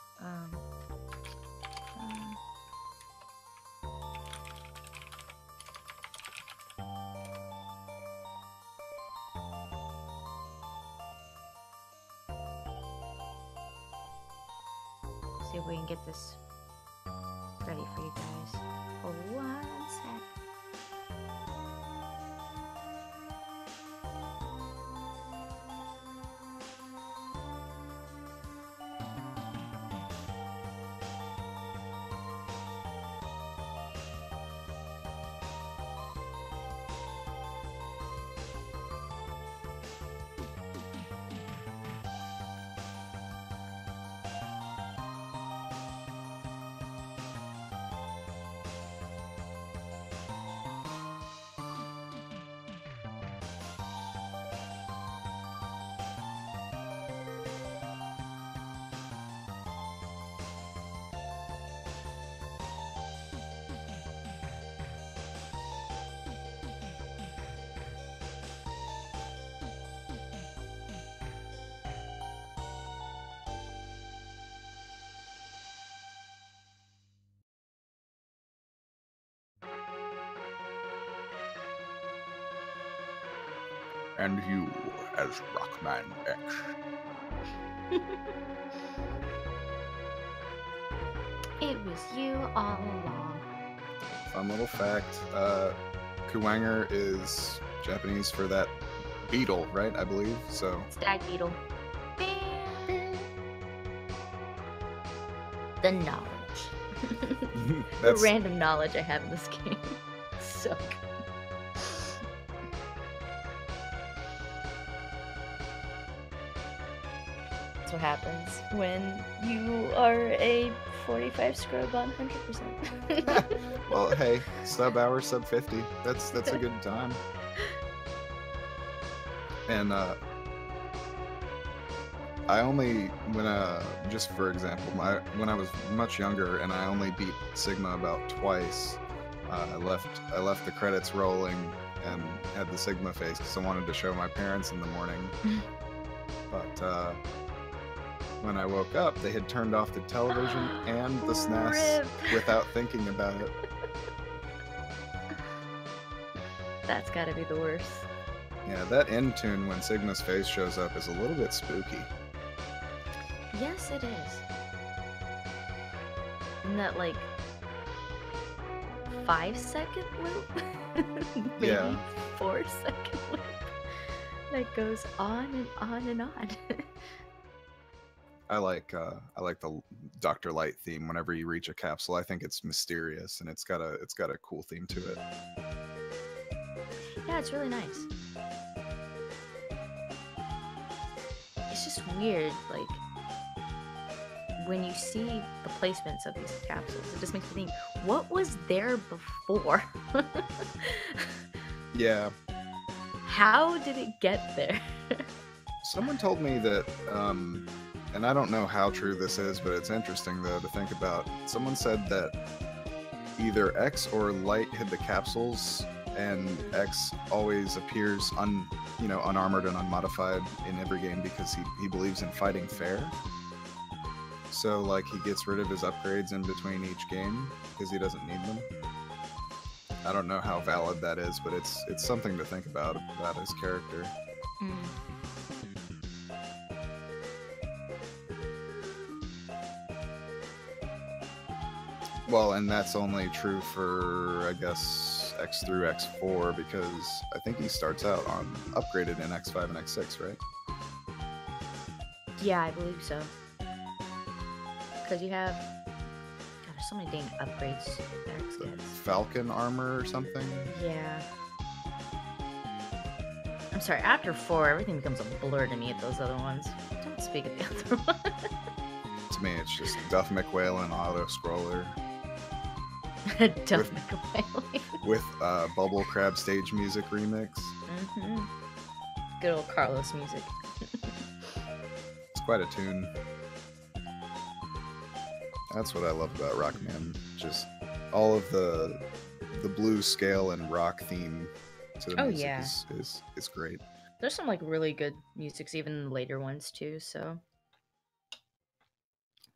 See if we can get this ready for you guys. Hold 1 sec. And you, as Rockman X. It was you all along. Fun little fact, Kuwanger is Japanese for that beetle, right? I believe, so. Stag beetle. The knowledge. The random knowledge I have in this game. So good. That's what happens when you are a 45 scrub on 100%. Well, hey, sub hour, sub 50. That's a good time. And I only just for example, when I was much younger and I only beat Sigma about twice. I left the credits rolling and had the Sigma face because I wanted to show my parents in the morning. But when I woke up, they had turned off the television and the SNES without thinking about it. That's gotta be the worst. Yeah, that end tune when Sigma's face shows up is a little bit spooky. Yes, it is. And that, like, 5-second loop? Maybe Yeah. 4-second loop. That goes on and on and on. I like the Dr. Light theme whenever you reach a capsule. I think it's mysterious and it's got a cool theme to it. Yeah, it's really nice. It's just weird, like, when you see the placements of these capsules, it just makes me think, what was there before? Yeah. How did it get there? Someone told me that, and I don't know how true this is, but it's interesting though to think about. Someone said that either X or Light hid the capsules, and X always appears unarmored and unmodified in every game because he believes in fighting fair. So like he gets rid of his upgrades in between each game because he doesn't need them. I don't know how valid that is, but it's something to think about his character. Well, and that's only true for, I guess, X through X4, because I think he starts out on upgraded in X5 and X6, right? Yeah, I believe so. Because you have... God, there's so many dang upgrades that X The gets. Falcon armor or something? Yeah. I'm sorry, after 4, everything becomes a blur to me at those other ones. Don't speak of the other one. To me, it's just Duff McWhalen auto-scroller Duff McWhalen. with Bubble Crab stage music remix. Mm-hmm. Good old Carlos music. It's quite a tune. That's what I love about Rockman. Just all of the blues scale and rock theme to the music is great. There's some like really good musics, even the later ones too, so.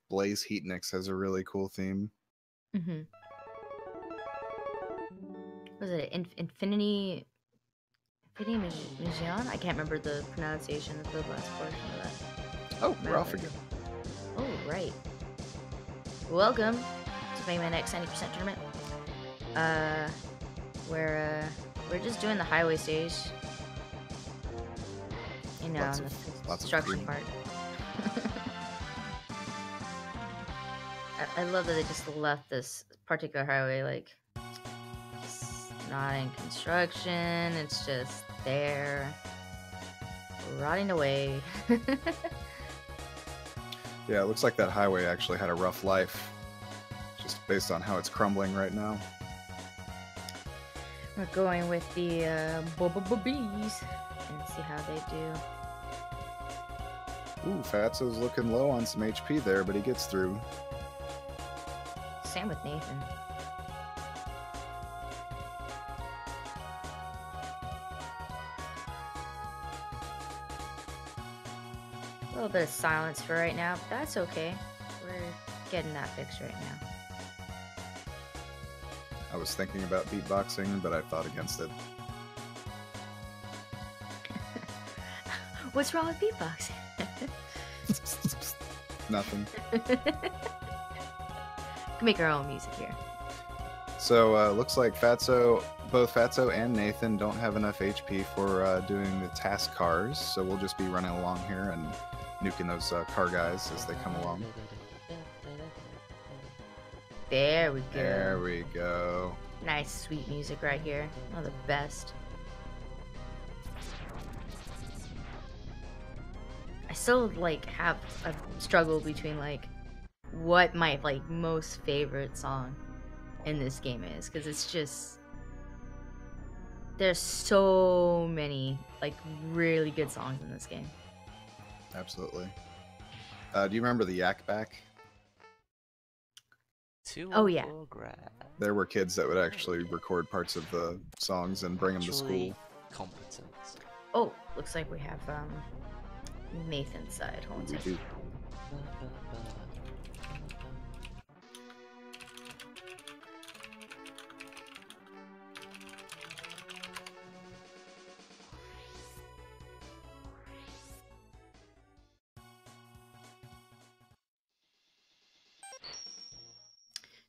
Blaze Heatnix has a really cool theme. Mm-hmm. Was it Infinity Mission? I can't remember the pronunciation of the last portion of that. Oh, we're off again. Oh, right. Welcome to the MMX 90% tournament. We're just doing the highway stage. You know, Lots the of construction green. part. I love that they just left this particular highway like it's not in construction. It's just there, rotting away. Yeah, it looks like that highway actually had a rough life, just based on how it's crumbling right now. We're going with the bees and see how they do. Ooh, Fatso's looking low on some HP there, but he gets through. Same with Nathan. A little bit of silence for right now, but that's okay. We're getting that fixed right now. I was thinking about beatboxing, but I thought against it. What's wrong with beatboxing? Nothing. Can make our own music here. So looks like both Fatso and Nathan don't have enough HP for doing the task cars, so we'll just be running along here and nuking those car guys as they come along. There we go. There we go. Nice, sweet music right here. One of the best. I still like have a struggle between like what my like most favorite song in this game is, because it's just there's so many like really good songs in this game. Absolutely. Do you remember the Yak Back? Oh, yeah. There were kids that would actually record parts of the songs and bring them to school. Competent. Oh, looks like we have Nathan's side. Hold on a We second. do.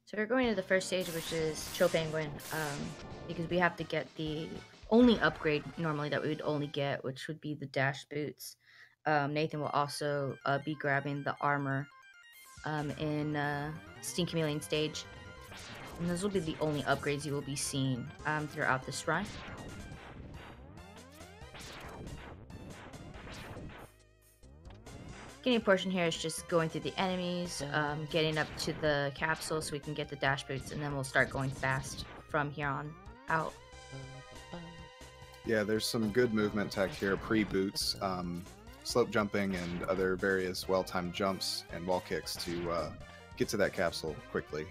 So we're going to the first stage, which is Chill Penguin, because we have to get the only upgrade normally that we would only get, which would be the dash boots. Nathan will also be grabbing the armor in Steam Chameleon stage. And those will be the only upgrades you will be seeing throughout this run. Getting portion here is just going through the enemies, getting up to the capsule so we can get the dash boots, and then we'll start going fast from here on out. Yeah, there's some good movement tech here, pre-boots, slope jumping, and other various well-timed jumps and wall kicks to get to that capsule quickly.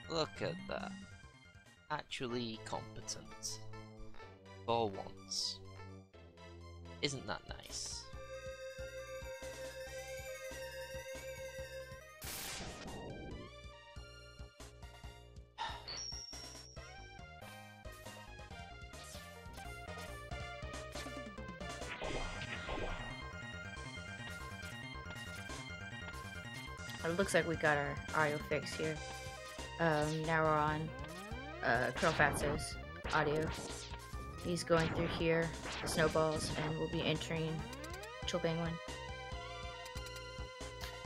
Look at that. Actually competent. For once. Isn't that nice? It looks like we got our audio fix here. Now we're on ColonelFatso's audio. He's going through here, the snowballs, and we'll be entering Chill Penguin.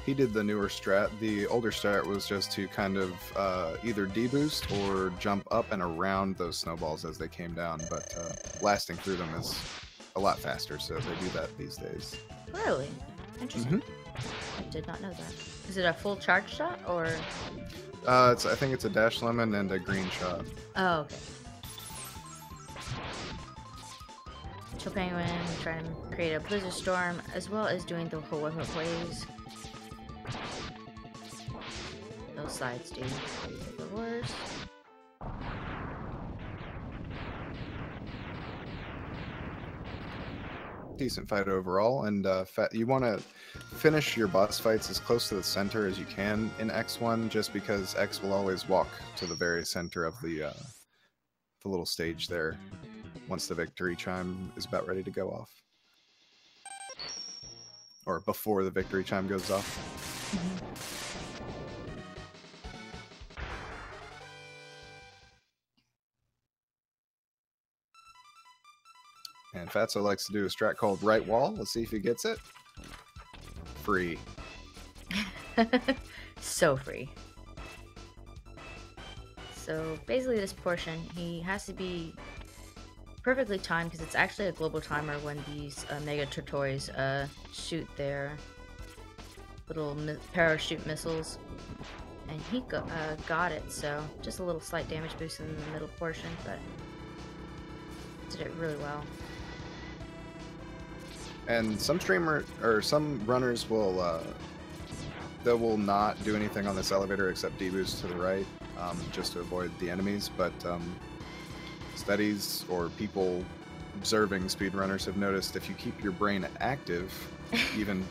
He did the newer strat. The older strat was just to kind of either deboost or jump up and around those snowballs as they came down, but blasting through them is a lot faster, so they do that these days. Really? Interesting. I did not know that. Is it a full charge shot, or...? I think it's a dash lemon and a green shot. Oh, okay. Chill Penguin, trying to create a blizzard storm, as well as doing the whole waves. Those sides do the worst. Decent fight overall, and you want to finish your boss fights as close to the center as you can in X1, just because X will always walk to the very center of the little stage there once the victory chime is about ready to go off. Or before the victory chime goes off. And Fatso likes to do a strat called Right Wall. Let's see if he gets it. Free. So free. So basically this portion, he has to be perfectly timed because it's actually a global timer when these Mega Tortoise shoot their little parachute missiles. And he got it, so just a little slight damage boost in the middle portion, but did it really well. And some some runners will they will not do anything on this elevator except deboost to the right, just to avoid the enemies. But studies or people observing speedrunners have noticed if you keep your brain active, even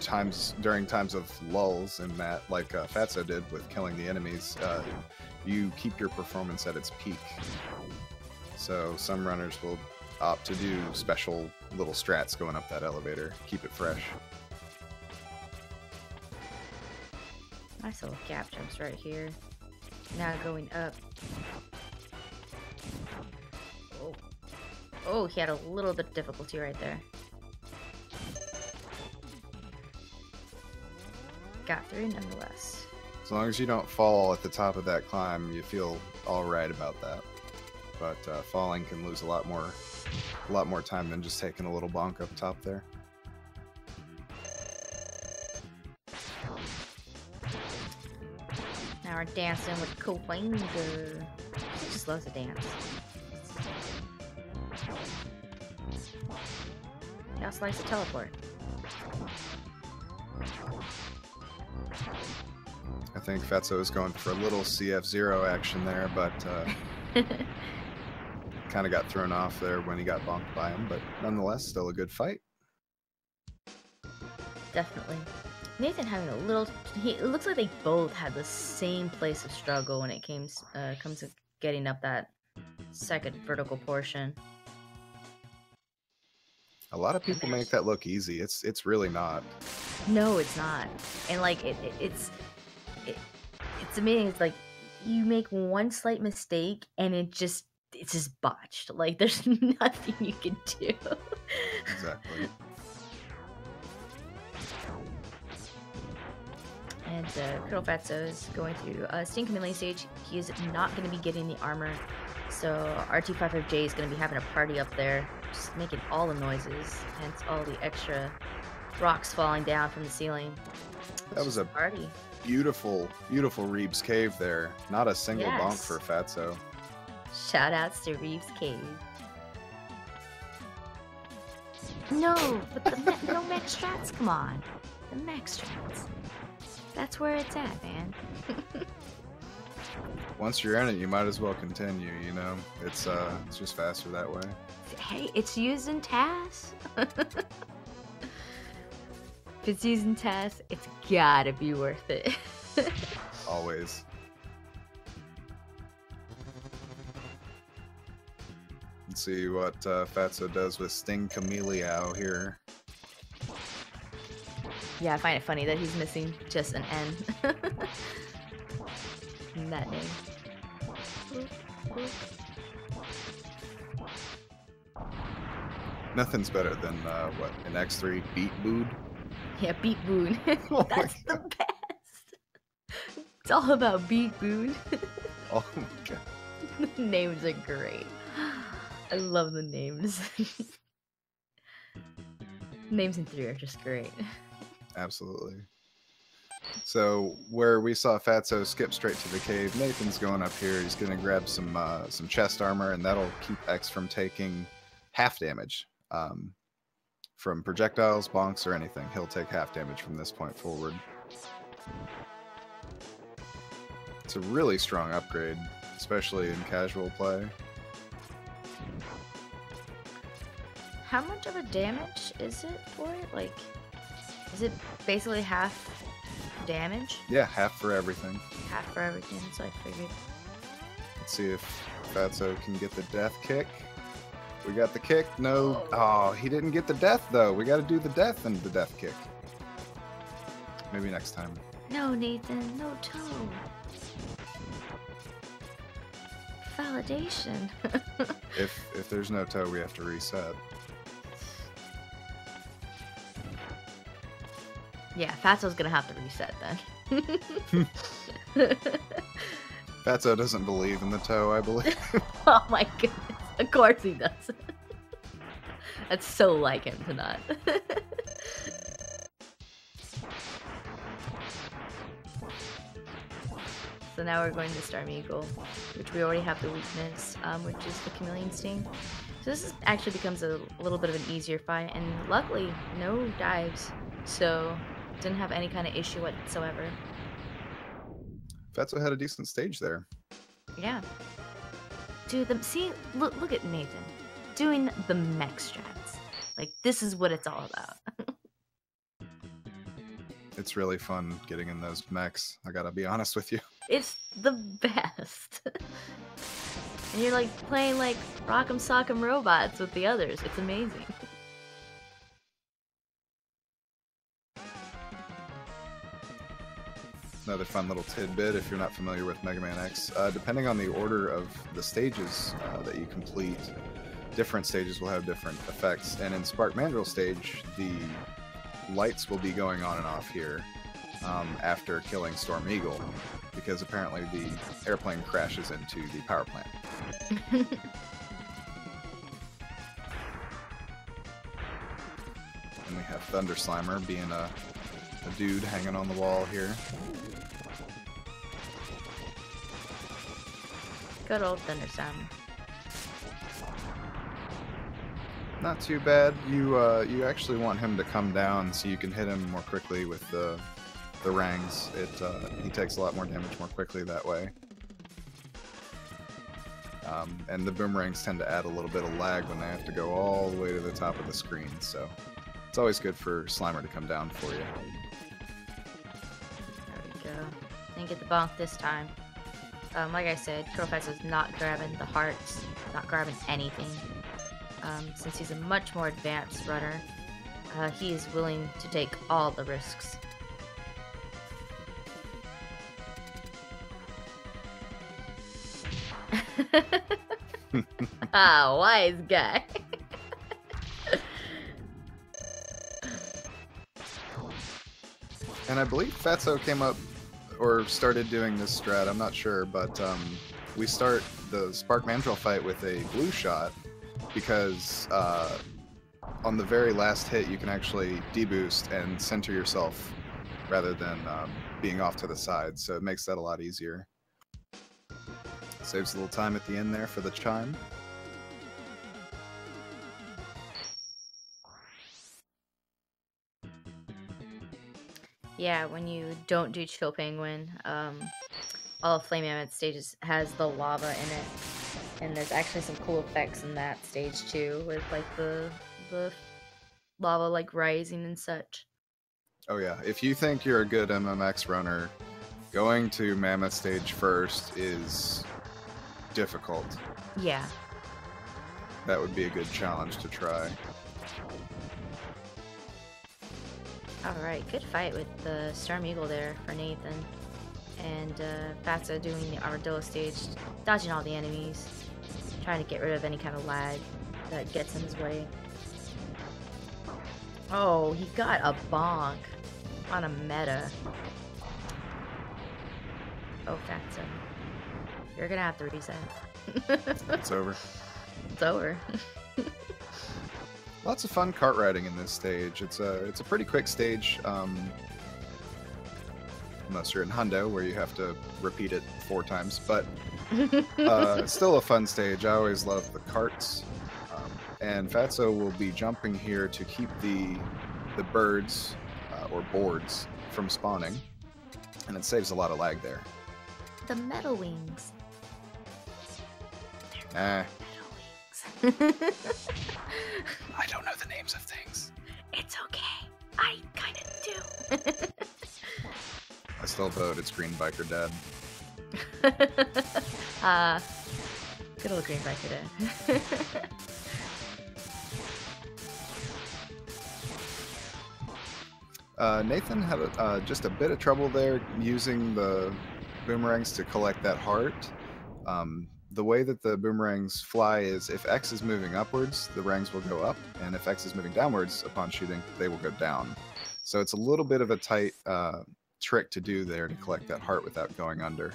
during times of lulls in that, like Fatso did with killing the enemies, you keep your performance at its peak. So some runners will opt to do special little strats going up that elevator, keep it fresh. Nice little gap jumps right here. Now going up. Oh, he had a little bit of difficulty right there. Got through nonetheless. As long as you don't fall at the top of that climb, you feel alright about that. But falling can lose a lot more time than just taking a little bonk up top there. Now we're dancing with Colinga. He just loves to dance. He also likes to teleport. I think Fatso is going for a little CF0 action there, but kind of got thrown off there when he got bonked by him, but nonetheless, still a good fight. Definitely. Nathan having a little... it looks like they both had the same place of struggle when it comes to getting up that second vertical portion. A lot of people make that look easy. It's really not. No, it's not. And like it's amazing. It's like you make one slight mistake and it's just botched. Like there's nothing you can do. Exactly. And ColonelFatso is going through Sting Chameleon stage. He is not going to be getting the armor, so RT55J is going to be having a party up there, just making all the noises, hence all the extra rocks falling down from the ceiling. That was a party. Beautiful, beautiful Reeves Cave there. Not a single bonk for Fatso. Shout outs to Reeves Cave. No, but no mech strats, come on. The mech strats. That's where it's at, man. Once you're in it, you might as well continue, you know? It's just faster that way. Hey, it's used in TAS. If it's used in TAS, it's gotta be worth it. Always. Let's see what Fatso does with Sting Chameleon here. Yeah, I find it funny that he's missing just an N in that name. Nothing's better than, what, an X3 Beat Bood? Yeah, Beat Boon. That's the best. It's all about Beat Boon. Oh my god. The names are great. I love the names. Names in 3 are just great. Absolutely. So where we saw Fatso skip straight to the cave, Nathan's going up here. He's going to grab some chest armor, and that'll keep X from taking half damage from projectiles, bonks, or anything. He'll take half damage from this point forward. It's a really strong upgrade, especially in casual play. How much of a damage is it for it? Like, is it basically half damage? Yeah, half for everything. Half for everything, so I figured. Let's see if Fatso can get the death kick. We got the kick. No. Oh, he didn't get the death, though. We got to do the death and the death kick. Maybe next time. No, Nathan. No toe. Validation. If there's no toe, we have to reset. Yeah, Fatso's gonna have to reset then. Fatso doesn't believe in the toe, I believe. Oh my goodness. Of course he does. That's so like him to not. So now we're going to Storm Eagle, which we already have the weakness, which is the Chameleon Sting. So this actually becomes a little bit of an easier fight, and luckily, no dives, so didn't have any kind of issue whatsoever. Fatso had a decent stage there. Yeah. Dude, see, look at Nathan doing the mech strats. Like, this is what it's all about. It's really fun getting in those mechs, I gotta be honest with you. It's the best. And you're like playing like Rock'em Sock'em Robots with the others. It's amazing. Another fun little tidbit if you're not familiar with Mega Man X. Depending on the order of the stages that you complete, different stages will have different effects. And in Spark Mandrill stage, the lights will be going on and off here after killing Storm Eagle, because apparently the airplane crashes into the power plant. And we have Thunder Slimer being a dude hanging on the wall here. Good old Thunder Slimer. Not too bad. You actually want him to come down so you can hit him more quickly with the rangs. He takes a lot more damage more quickly that way. And the boomerangs tend to add a little bit of lag when they have to go all the way to the top of the screen, so it's always good for Slimer to come down for you. There we go. Didn't get the bonk this time. Like I said, ColonelFatso is not grabbing the hearts, not grabbing anything. Since he's a much more advanced runner, he is willing to take all the risks. Ah, wise guy. And I believe Fatso came up or started doing this strat, I'm not sure, but we start the Spark Mandrill fight with a blue shot because on the very last hit you can actually deboost and center yourself rather than being off to the side, so it makes that a lot easier. Saves a little time at the end there for the chime. Yeah, when you don't do Chill Penguin, all Flame Mammoth stages has the lava in it, and there's actually some cool effects in that stage too, with like the lava like rising and such. Oh yeah, if you think you're a good MMX runner, going to Mammoth stage first is difficult. Yeah. That would be a good challenge to try. Alright, good fight with the Storm Eagle there for Nathan. And Fatso doing the Armadillo stage, dodging all the enemies, trying to get rid of any kind of lag that gets in his way. Oh, he got a bonk on a meta. Oh, Fatso. You're gonna have to reset. It's over. It's over. Lots of fun kart riding in this stage. It's a pretty quick stage, unless you're in Hundo where you have to repeat it 4 times. But still a fun stage. I always love the karts. And Fatso will be jumping here to keep the birds or boards from spawning, and it saves a lot of lag there. The metal wings. Eh. Metal wings. I don't know the names of things. It's okay. I kind of do. I still vote it's Green Biker Dad. Good old Green Biker Dad. Nathan had just a bit of trouble there using the boomerangs to collect that heart. The way that the boomerangs fly is if X is moving upwards, the rangs will go up, and if X is moving downwards upon shooting, they will go down. So it's a little bit of a tight trick to do there to collect that heart without going under.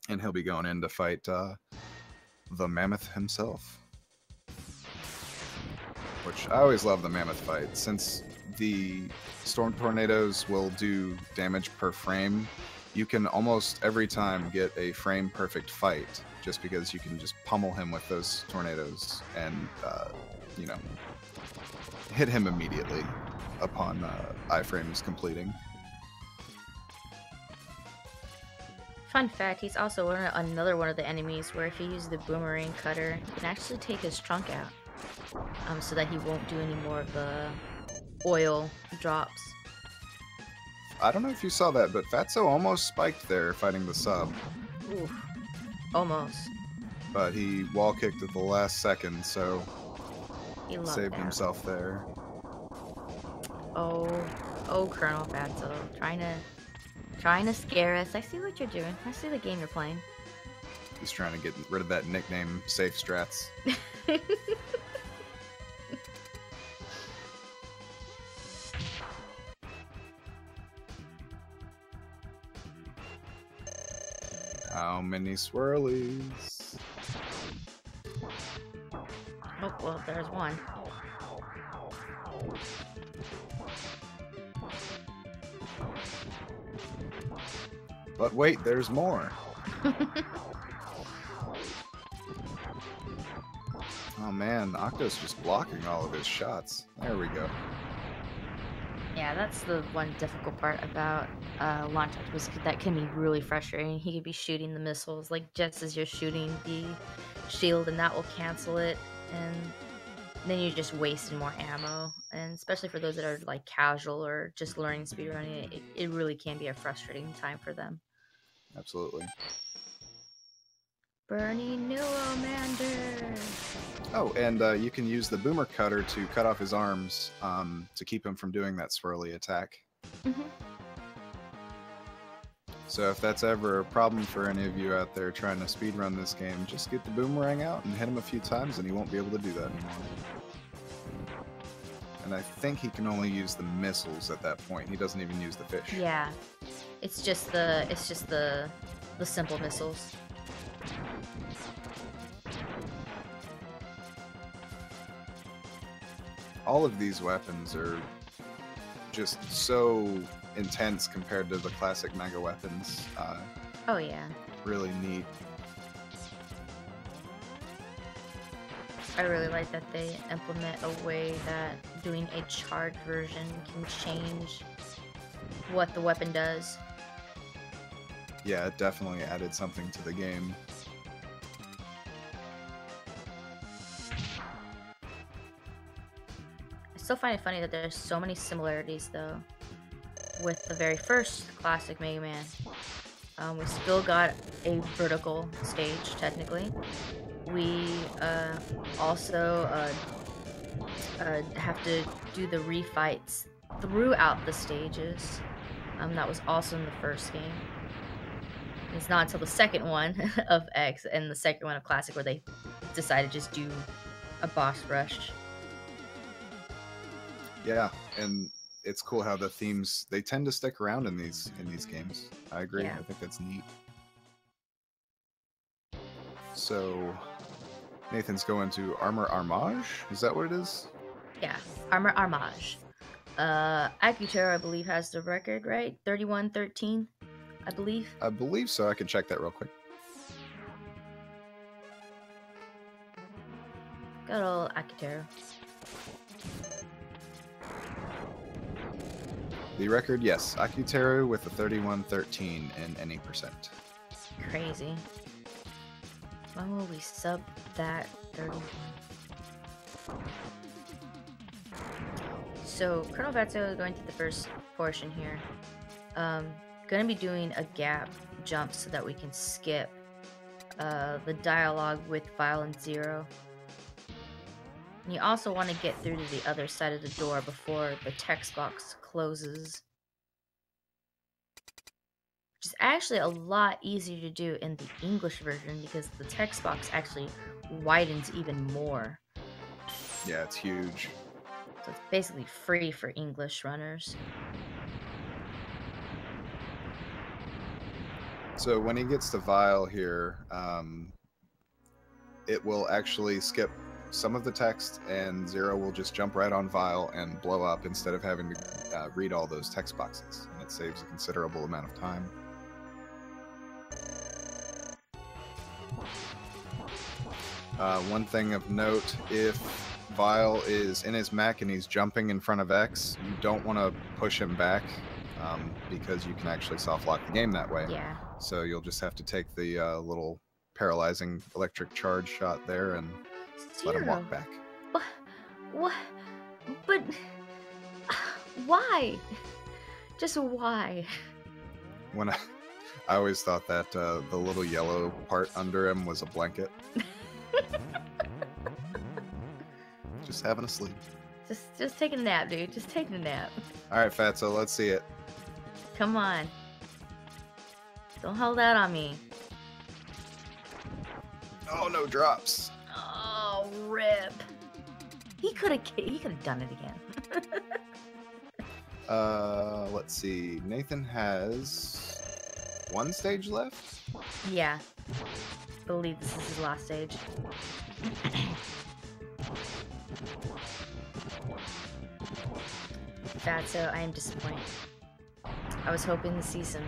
And he'll be going in to fight the Mammoth himself. Which I always love the Mammoth fight, since the Storm Tornadoes will do damage per frame. You can almost every time get a frame perfect fight, just because you can just pummel him with those tornadoes and, you know, hit him immediately upon iframes completing. Fun fact, he's also another one of the enemies where if you use the boomerang cutter, you can actually take his trunk out. So that he won't do any more of the oil drops. I don't know if you saw that, but Fatso almost spiked there fighting the sub. Oof. Almost. But he wall kicked at the last second, so He saved himself there. Oh, ColonelFatso, trying to scare us. I see what you're doing. I see the game you're playing. He's trying to get rid of that nickname, Safe Strats. How many swirlies? Oh, well, there's one. But wait, there's more. Oh man, Octo's just blocking all of his shots. There we go. Yeah, that's the one difficult part about launch was that can be really frustrating. He could be shooting the missiles like just as you're shooting the shield, and that will cancel it. and then you're just wasting more ammo. And especially for those that are like casual or just learning speedrunning, it really can be a frustrating time for them. Absolutely. Burning Newamander! Oh, and you can use the boomer cutter to cut off his arms to keep him from doing that swirly attack. Mm-hmm. So if that's ever a problem for any of you out there trying to speedrun this game, just get the boomerang out and hit him a few times and he won't be able to do that anymore. And I think he can only use the missiles at that point. He doesn't even use the fish. Yeah. It's just the simple missiles. All of these weapons are just so intense compared to the classic mega weapons. Oh yeah. Really neat. I really like that they implement a way that doing a charged version can change what the weapon does. Yeah, it definitely added something to the game. I still find it funny that there's so many similarities though with the very first classic Mega Man. We still got a vertical stage technically. We also have to do the refights throughout the stages. That was also in the first game. It's not until the second one of X and the second one of Classic where they decided to just do a boss rush. Yeah, and it's cool how the themes, they tend to stick around in these games. I agree. Yeah. I think that's neat. So Nathan's going to Armor Armage? Is that what it is? Yeah, Armor Armage. Akutaro, I believe, has the record, right? 31-13, I believe. I believe so. I can check that real quick. Good old Akutaro. The record, yes. Akutaro with a 31-13 in any percent. Crazy. When will we sub that 31? So, ColonelFatso is going through the first portion here. Gonna be doing a gap jump so that we can skip the dialogue with Vile and Zero. And you also want to get through to the other side of the door before the text box closes. Which is actually a lot easier to do in the English version because the text box actually widens even more. Yeah, it's huge. So it's basically free for English runners. So when he gets to Vile here, it will actually skip some of the text, and Zero will just jump right on Vile and blow up instead of having to read all those text boxes, and it saves a considerable amount of time. One thing of note, if Vile is in his mech and he's jumping in front of X, you don't want to push him back because you can actually soft lock the game that way. Yeah. So you'll just have to take the little paralyzing electric charge shot there and let him walk back. What? But why? Just why? When I always thought that the little yellow part under him was a blanket. Just having a sleep. Just taking a nap, dude. Just taking a nap. All right, Fatso, let's see it. Come on. Don't hold out on me. Oh, no drops. Oh, rip. He could have done it again. Let's see. Nathan has one stage left. Yeah. I believe this is his last stage. Fatso, I am disappointed. I was hoping to see some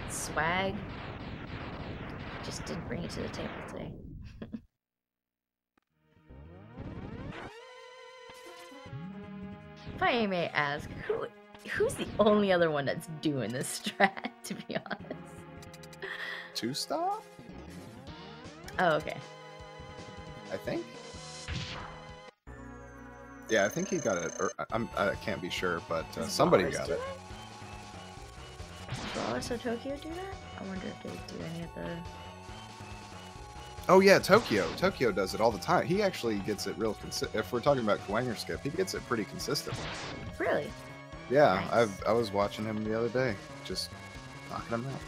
swag. Just didn't bring it to the table today. If I may ask, who's the only other one that's doing this strat, to be honest? Two stop? Oh, okay. I think. Yeah, I think he got it. Or I can't be sure, but Does somebody Walrus got do it. that? Does Walrus or Tokyo do that? I wonder if they do any of the... Oh yeah, Tokyo. Tokyo does it all the time. He actually gets it real consistent. If we're talking about Kwanger skip, he gets it pretty consistently. Really? Yeah, Nice. I was watching him the other day, just knocking him out.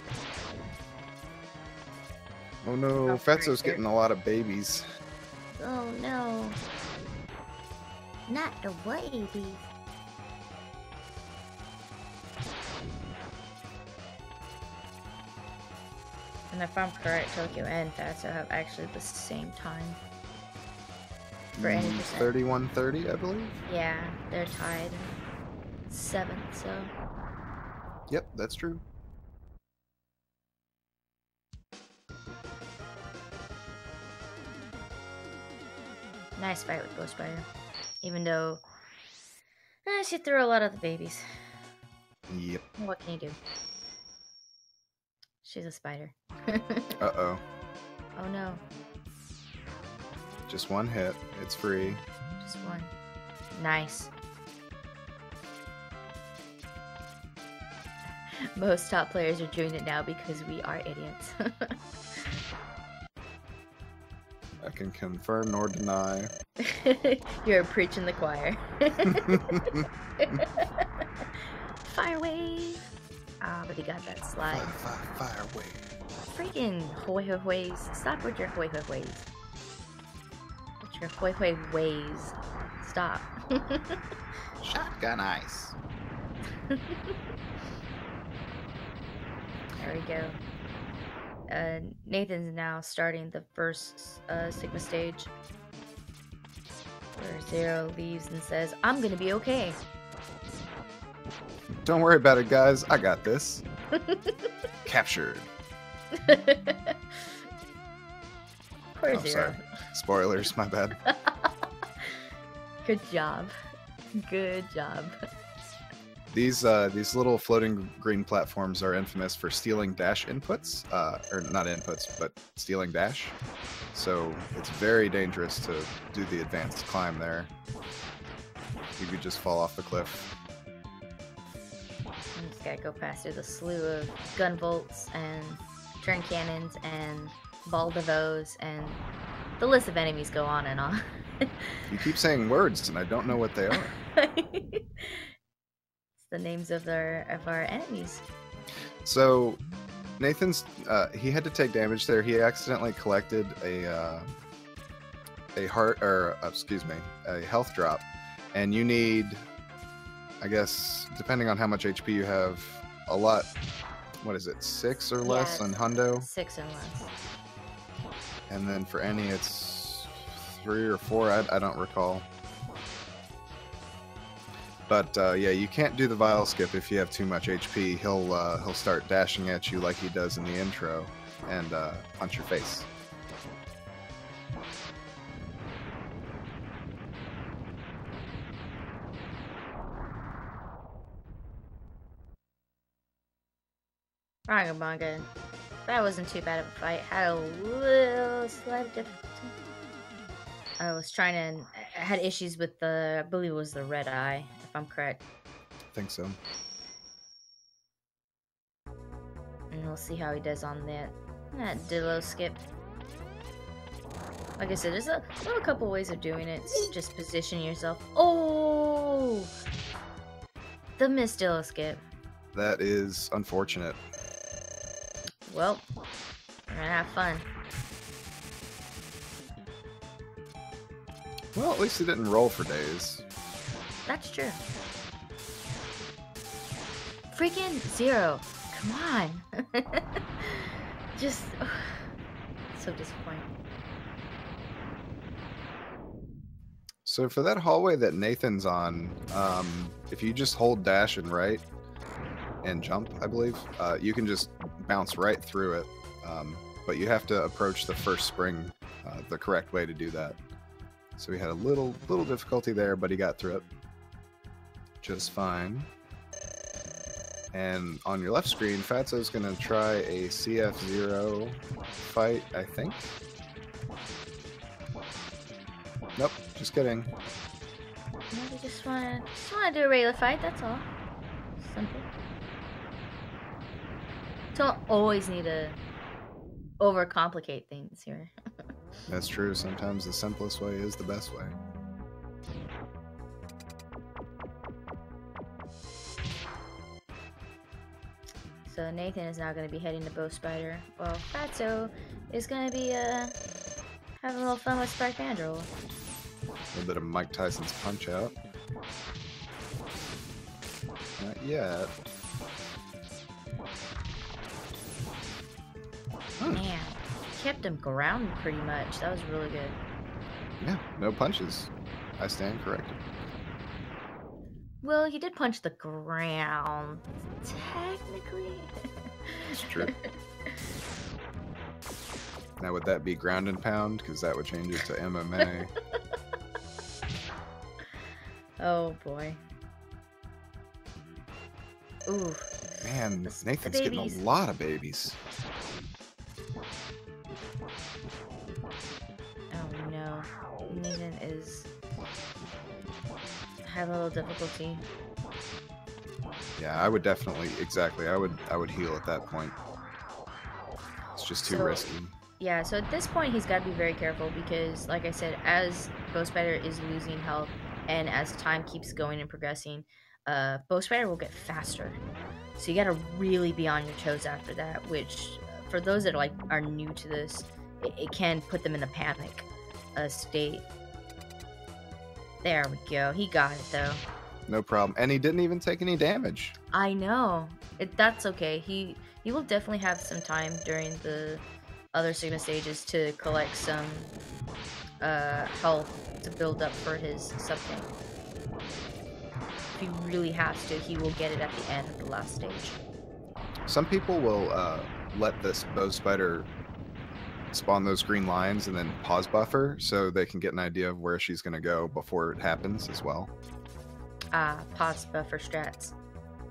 Oh no, Oh, Fatso's great. getting a lot of babies. Oh no. Not the babies. And if I'm correct, Tokyo and Fatso have actually the same time. For any percent. 31:30, I believe. Yeah, they're tied. 7th, so. Yep, that's true. Nice fight with Ghost Spider. Even though she threw a lot of the babies. Yep. What can you do? She's a spider. Uh-oh. Oh no. Just one hit. It's free. Just one. Nice. Most top players are doing it now because we are idiots. I can confirm nor deny. You're preaching the choir. Fire wave! Ah, but he got that slide. Fire wave. Freaking hoi hoi hois. Stop with your hoi hoi hois. With your hoi hoi ways. Stop. Shotgun ice. There we go. Nathan's now starting the first Sigma stage. Where Zero leaves and says, I'm gonna be okay. Don't worry about it, guys. I got this. Captured. Poor Oh, Zero. sorry. Spoilers, my bad. Good job. Good job. These little floating green platforms are infamous for stealing dash inputs, or not inputs, but stealing dash. So it's very dangerous to do the advanced climb there. You could just fall off the cliff. You just gotta go past through the slew of gun bolts and turn cannons and ball devos, and the list of enemies go on and on. You keep saying words, and I don't know what they are. It's the names of our enemies. So Nathan's he had to take damage there. He accidentally collected a health drop, and you need, I guess, depending on how much HP you have, a lot. What is it, 6 or less on Hundo? 6 and less. And then for any, it's 3 or 4. I don't recall. But yeah, you can't do the vial skip if you have too much HP. He'll start dashing at you like he does in the intro, and punch your face. Rangamanga. That wasn't too bad of a fight. Had a little slight difficulty. I was trying to. I had issues with the. I believe it was the red eye, if I'm correct. I think so. And we'll see how he does on that Dillo skip. Like I said, there's a couple ways of doing it. It's just position yourself. Oh! The missed Dillo skip. That is unfortunate. Well, we're gonna have fun. Well, at least he didn't roll for days. That's true. Freaking Zero. Come on. Just so disappointing. So for that hallway that Nathan's on, if you just hold dash and right and jump, I believe, you can just bounce right through it. But you have to approach the first spring the correct way to do that. So we had a little difficulty there, but he got through it just fine. And on your left screen, Fatso's gonna try a CF0 fight, I think. Nope, just kidding. No, we just wanna do a regular fight. That's all. Simple. Don't always need to overcomplicate things here. That's true. Sometimes the simplest way is the best way. So Nathan is now going to be heading to Bow Spider, while Fatso is going to be having a little fun with Spark Mandrill. A little bit of Mike Tyson's Punch Out. Not yet. Man, kept him grounded pretty much. That was really good. Yeah, no punches. I stand corrected. Well, he did punch the ground, technically. It's true. Now, would that be ground and pound? Because that would change it to MMA. Oh boy. Ooh. Man, The Nathan's getting a babies. lot of babies. Oh no. Nathan is having a little difficulty. Yeah, I would definitely, exactly. I would heal at that point. It's just too So- risky. Yeah, so at this point he's got to be very careful because, like I said, as Bow Spider is losing health and as time keeps going and progressing, Bow Spider will get faster. So you got to really be on your toes after that, which for those that are new to this, it can put them in a panic state. There we go. He got it though. No problem. And he didn't even take any damage. I know. That's okay. He will definitely have some time during the other Sigma stages to collect some health to build up for his sub tank. If he really has to, he will get it at the end of the last stage. Some people will let this bow spider spawn those green lines and then pause buffer so they can get an idea of where she's going to go before it happens as well. Pause buffer strats.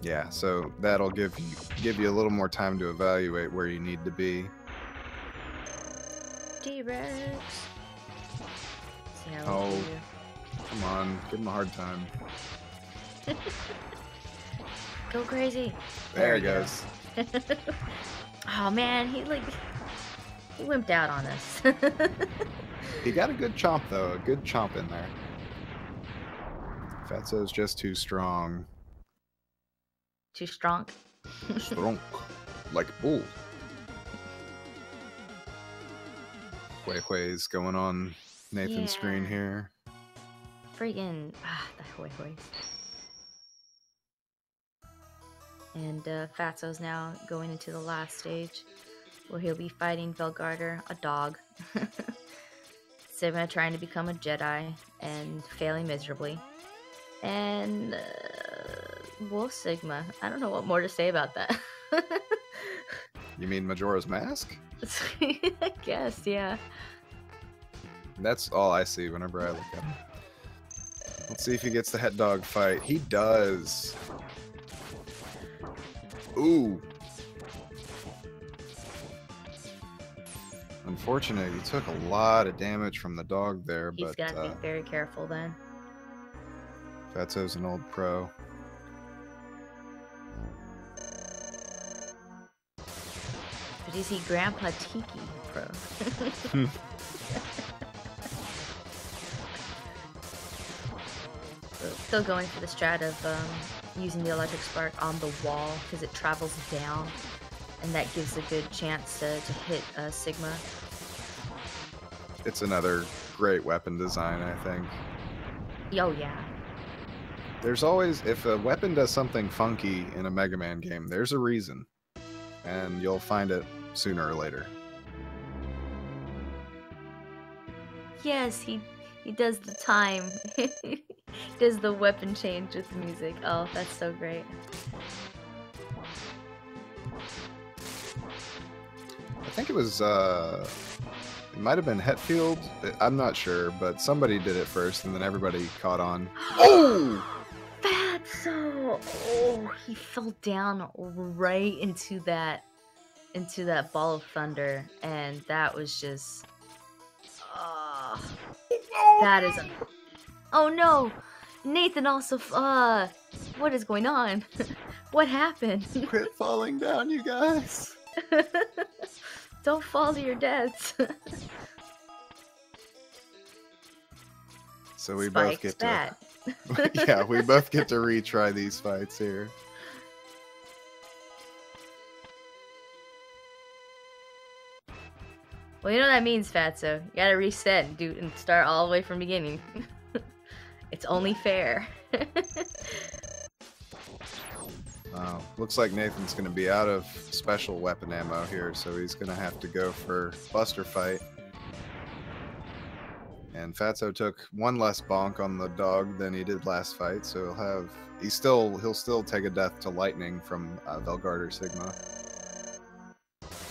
Yeah, so that'll give you a little more time to evaluate where you need to be. T-Rex. See how Oh. we do. Come on, give him a hard time. Go crazy. There he we go. goes. Oh man, he wimped out on us. He got a good chomp though, a good chomp in there. Fatso's just too strong. Too strong. Strong. Like a bull. Hui Hui's going on Nathan's screen Yeah. here. Friggin' the hoi hois. And Fatso's now going into the last stage, where he'll be fighting Velgarder, a dog. Sigma trying to become a Jedi and failing miserably. And Wolf Sigma. I don't know what more to say about that. You mean Majora's Mask? I guess, yeah. That's all I see whenever I look at him. Let's see if he gets the head dog fight. He does. Ooh. Unfortunate, he took a lot of damage from the dog there, He's but got to be very careful then. Fatso's an old pro. But is he Grandpa Tiki Pro? Still going for the strat of using the electric spark on the wall because it travels down, and that gives a good chance to hit Sigma. It's another great weapon design, I think. Oh yeah. There's always, if a weapon does something funky in a Mega Man game, there's a reason. And you'll find it sooner or later. Yes, he does the time. He does the weapon change with the music. Oh, that's so great. I think it was, it might have been Hetfield. I'm not sure, but somebody did it first and then everybody caught on. Oh! Fatso! Oh, he fell down right into that ball of thunder, and that was just that is a oh no! Nathan also. What is going on? What happened? Quit falling down, you guys. Don't fall to your deaths. So we Spike's both get bad. to. Yeah, we both get to retry these fights here. Well, you know what that means, Fatso. You gotta reset and start all the way from beginning. It's only fair. Looks like Nathan's going to be out of special weapon ammo here, so he's going to have to go for Buster Fight. And Fatso took one less bonk on the dog than he did last fight, so he'll still take a death to lightning from Velgarder Sigma.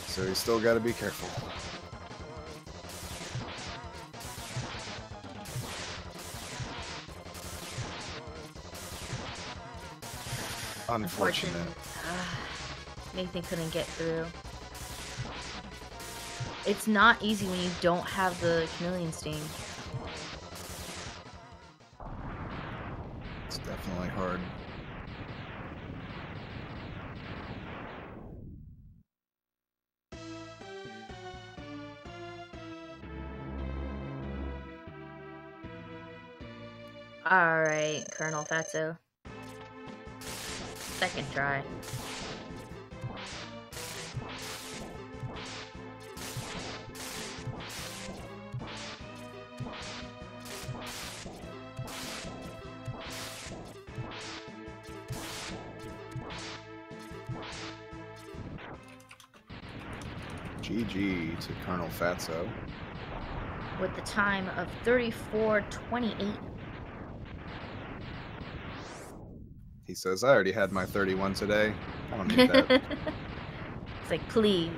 So he's still got to be careful. Unfortunate. Nathan couldn't get through. It's not easy when you don't have the chameleon sting. It's definitely hard. Alright, ColonelFatso. Second try. GG to ColonelFatso. With the time of 34:28. He says, I already had my 31 today. I don't need that. It's like, please.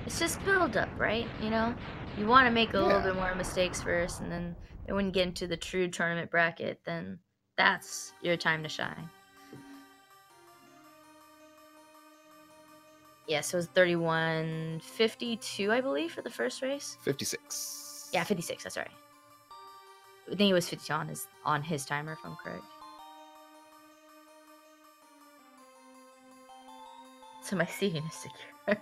It's just build up, right? You know? You want to make a little bit more mistakes first, and then when you get into the true tournament bracket, then that's your time to shine. Yeah, so it was 31:52, I believe, for the first race. 56. Yeah, 56, that's right. I think it was 50 on his timer, if I'm correct. So my seating is secure.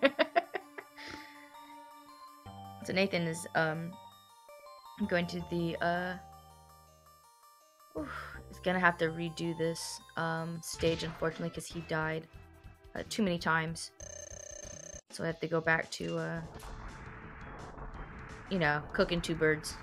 So Nathan is going to the is gonna have to redo this stage, unfortunately, because he died too many times. So I have to go back to you know, cooking two birds.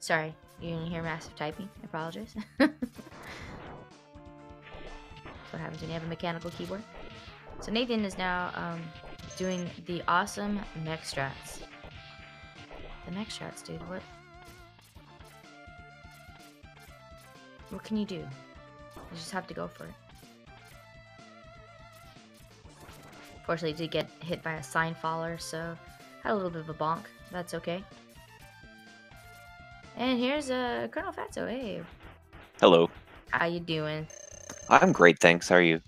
Sorry, you didn't hear massive typing. I apologize. That's what happens when you have a mechanical keyboard. So Nathan is now doing the awesome mech strats. The mech strats, dude. What can you do? You just have to go for it. Fortunately, did get hit by a sign faller, so had a little bit of a bonk. That's okay. And here's ColonelFatso. Hey. Hello. How you doing? I'm great, thanks. How are you?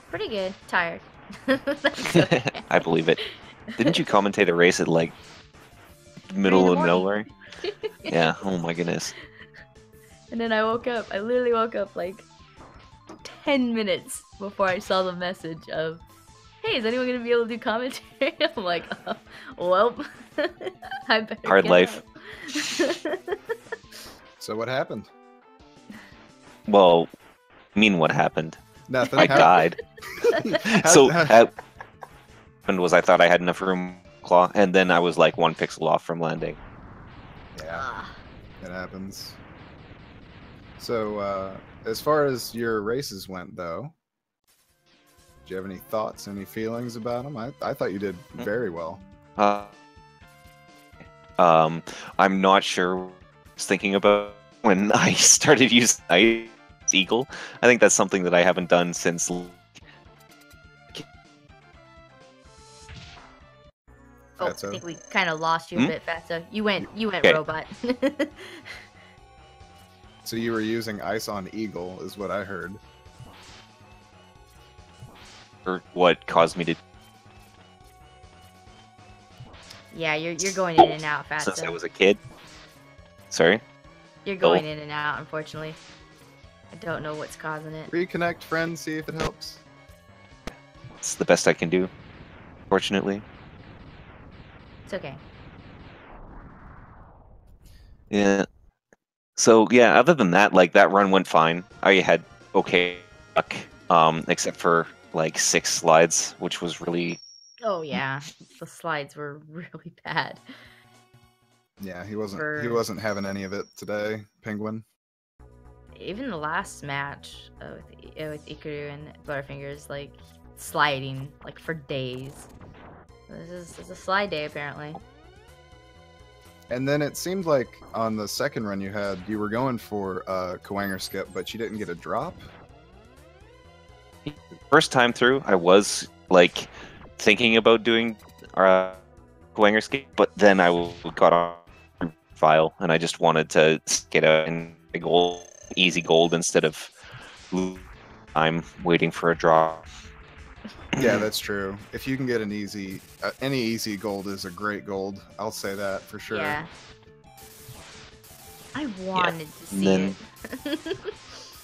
Pretty good. Tired. That's okay. I believe it. Didn't you commentate a race at like middle of nowhere? Yeah. Oh my goodness. And then I woke up. I literally woke up like 10 minutes before I saw the message of, hey, is anyone gonna be able to do commentary? I'm like, well, I better hard get life. So what happened? Well, I mean, what happened? Nothing. I died. So what happened was I thought I had enough room claw, and then I was like 1 pixel off from landing. Yeah, it happens. So as far as your races went, though, do you have any thoughts, any feelings about them? I thought you did very well. I'm not sure was thinking about when I started using Ice Eagle. I think that's something that I haven't done since. Oh, I Fatso? think we kind of lost you a bit, Fatso. You went Okay. robot. So you were using Ice on Eagle, is what I heard. Or what caused me to, Yeah, you're going in and out, Fatso. since I was a kid. Sorry? You're going in and out, unfortunately. I don't know what's causing it. Reconnect, friend, see if it helps. It's the best I can do, fortunately. It's okay. Yeah. So yeah, other than that, like that run went fine. I had okay luck, except for like 6 slides, which was really. Oh yeah, the slides were really bad. Yeah, he wasn't having any of it today, Penguin. Even the last match with Ikaru and Butterfingers, like sliding like for days. This is a slide day apparently. And then it seemed like on the second run you were going for Kawanger skip, but you didn't get a drop. First time through, I was like thinking about doing Kawanger skip, but then I got on file and I just wanted to get a gold, easy gold instead of I'm waiting for a draw. Yeah, that's true. If you can get an easy, any easy gold is a great gold. I'll say that for sure. Yeah. I wanted to see then, it.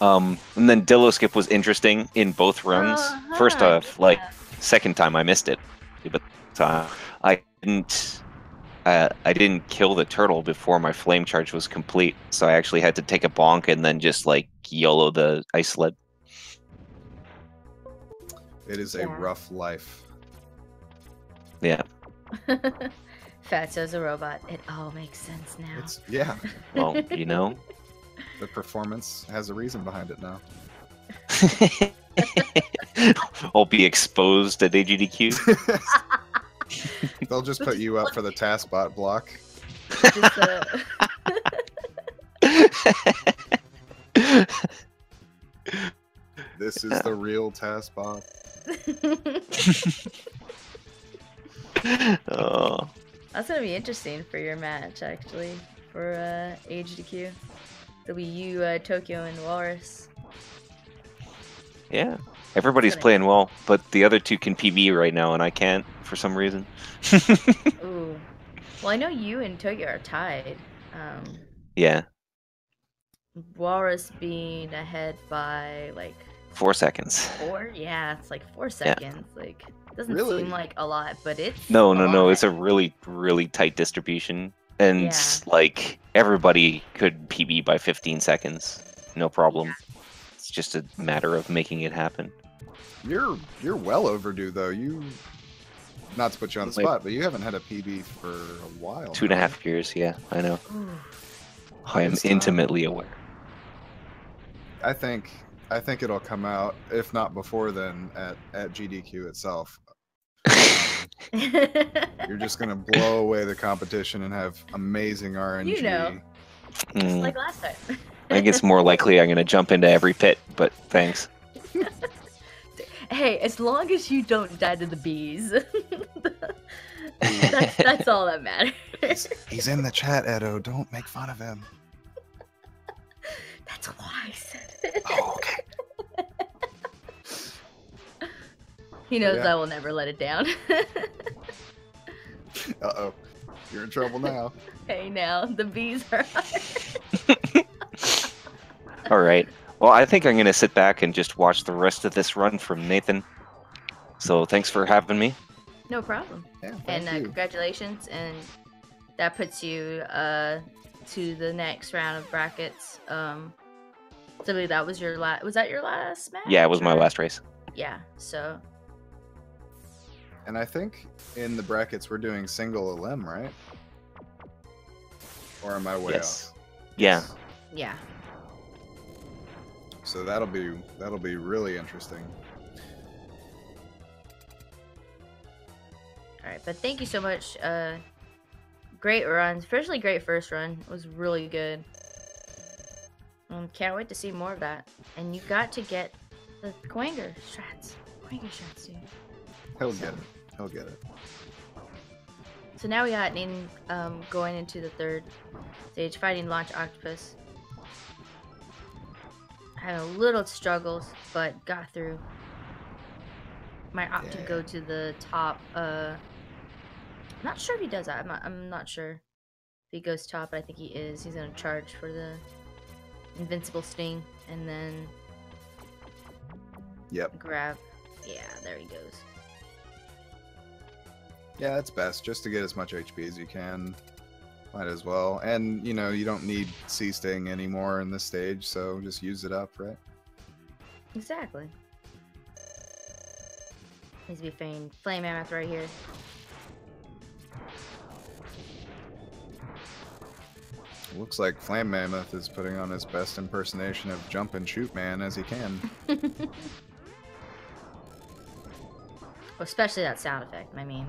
And then Dillo skip was interesting in both runs. First off, like second time I missed it, but I didn't kill the turtle before my flame charge was complete, so I actually had to take a bonk and then just like YOLO the ice sled. It is a rough life. Yeah. Fatso's a robot. It all makes sense now. Yeah. Well, you know. The performance has a reason behind it now. I'll be exposed at AGDQ. They'll just put you up for the taskbot block. This is the real taskbot. Oh. That's gonna be interesting for your match, actually, for AGDQ. It'll be you, Tokyo, and Walrus. Yeah, everybody's playing well, but the other two can PB right now, and I can't for some reason. Ooh. Well, I know you and Tokyo are tied. Yeah. Walrus being ahead by like 4 seconds. 4? Yeah, it's like 4 seconds. Yeah. Like, doesn't seem like a lot, but it's no. It's a really, really tight distribution, and like everybody could PB by 15 seconds, no problem. Yeah. It's just a matter of making it happen. You're well overdue though. Not to put you on the spot, but you haven't had a PB for a while. 2.5 years, yeah, I know. I am intimately aware. I think it'll come out, if not before then, at GDQ itself. You're just gonna blow away the competition and have amazing RNG. You know, just like last time. I think it's more likely I'm gonna jump into every pit, but thanks. Hey, as long as you don't die to the bees, that's all that matters. He's in the chat, Edo. Don't make fun of him. That's why I said it. Oh, okay. He knows I will never let it down. Uh-oh. You're in trouble now. Hey, now. The bees are All right. Well, I think I'm going to sit back and just watch the rest of this run from Nathan. So thanks for having me. No problem. Yeah, and congratulations. And that puts you to the next round of brackets. So that was your last. Was that your last match? Yeah, it was my last race. Yeah. So. And I think in the brackets we're doing single LM, right? Or am I way off? Yeah. Yeah. So that'll be really interesting. All right, but thank you so much, Great run, especially great first run. It was really good. Can't wait to see more of that. And you got to get the Quanger strats. Quanger strats, dude. He'll get it. He'll get it. So now we got Nathan going into the third stage, fighting Launch Octopus. Had a little struggles, but got through. Might opt to go to the top. Not sure if he does that. I'm not sure if he goes top, but I think he is. He's gonna charge for the Invincible Sting and then grab. Yeah, there he goes. Yeah, that's best. Just to get as much HP as you can. Might as well. And, you know, you don't need C-Sting anymore in this stage, so just use it up, right? Exactly. Needs to be Flame Mammoth right here. Looks like Flame Mammoth is putting on his best impersonation of Jump and Shoot Man as he can. Well, especially that sound effect, I mean.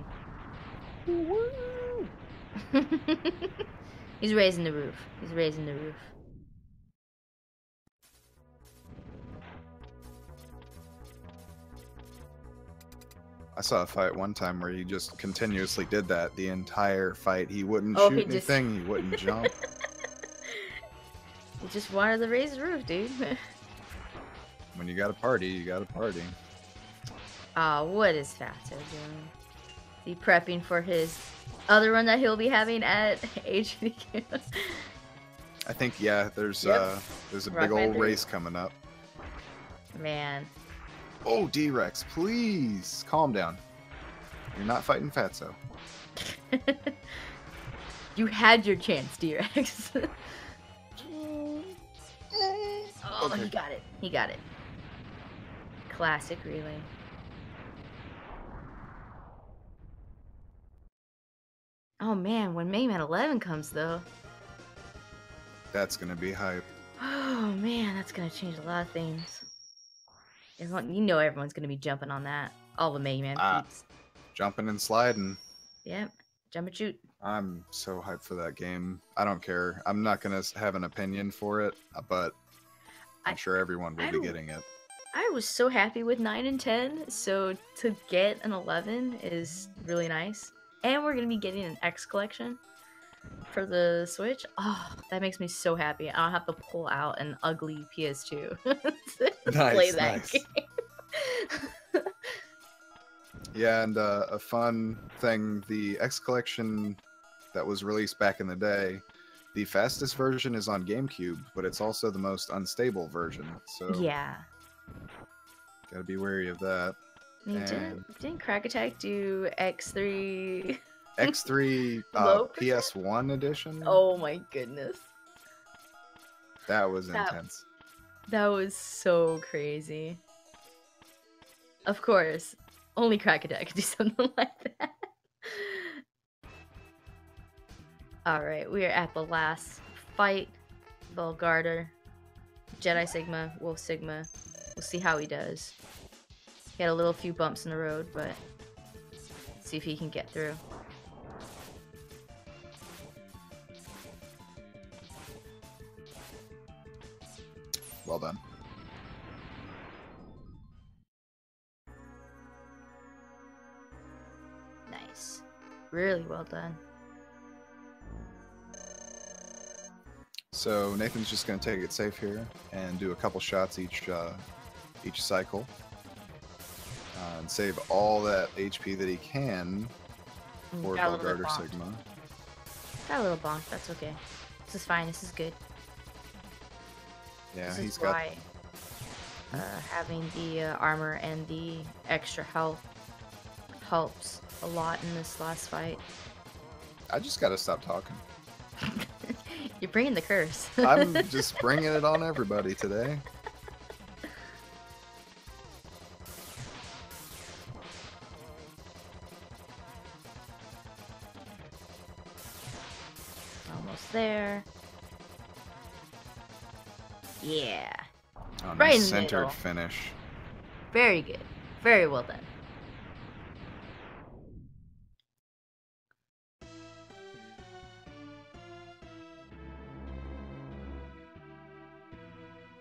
He's raising the roof. He's raising the roof. I saw a fight one time where he just continuously did that the entire fight. He wouldn't Oh, shoot he just- anything, he wouldn't jump. He just wanted to raise the roof, dude. When you got a party, you got a party. Aw, what is Fatso doing? Is he prepping for his other run that he'll be having at HVQ? I think, yeah, there's Yep. a Rock big old Band race coming up. Man. Oh, D-Rex, please calm down. You're not fighting Fatso. You had your chance, D-Rex. Oh, Okay. he got it. He got it. Classic relay. Oh man, when Mayman 11 comes though. That's gonna be hype. Oh man, that's gonna change a lot of things. You know everyone's gonna be jumping on that. All the Mayman peeps. Jumping and sliding. Yep. Jump and shoot. I'm so hyped for that game. I don't care. I'm not gonna have an opinion for it, but I'm sure everyone will be getting it. I was so happy with 9 and 10, so to get an 11 is really nice. And we're going to be getting an X collection for the Switch. Oh, that makes me so happy. I don't have to pull out an ugly PS2 to play that Nice. game. Yeah, and a fun thing, the X collection that was released back in the day, the fastest version is on GameCube, but it's also the most unstable version. So Yeah. gotta be wary of that. I mean, didn't Crack Attack do X3? X3 Low PS1 edition? Oh my goodness. That was intense. That was so crazy. Of course, only Crack Attack could do something like that. Alright, we are at the last fight. Velgarder, Jedi Sigma, Wolf Sigma. We'll see how he does. He had a few bumps in the road, but let's see if he can get through. Well done. Nice. Really well done. So Nathan's just gonna take it safe here and do a couple shots each cycle, and save all that HP that he can for Got a little bit Velgarder bonked. Sigma. Got a little bonk, that's okay. This is fine, this is good. Yeah, This he's is got. why having the armor and the extra health helps a lot in this last fight. I just gotta stop talking. You're bringing the curse. I'm just bringing it on everybody today. Almost there. Yeah. Oh, Right in nice the middle. centered finish. Very good. Very well done.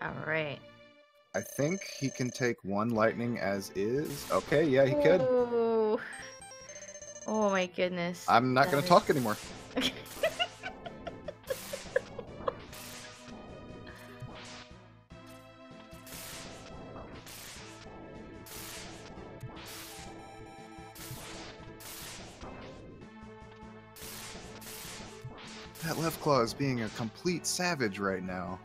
Alright. I think he can take one lightning as is. Okay, yeah, he could. Oh, oh my goodness. I'm not going to talk anymore. That left claw is being a complete savage right now.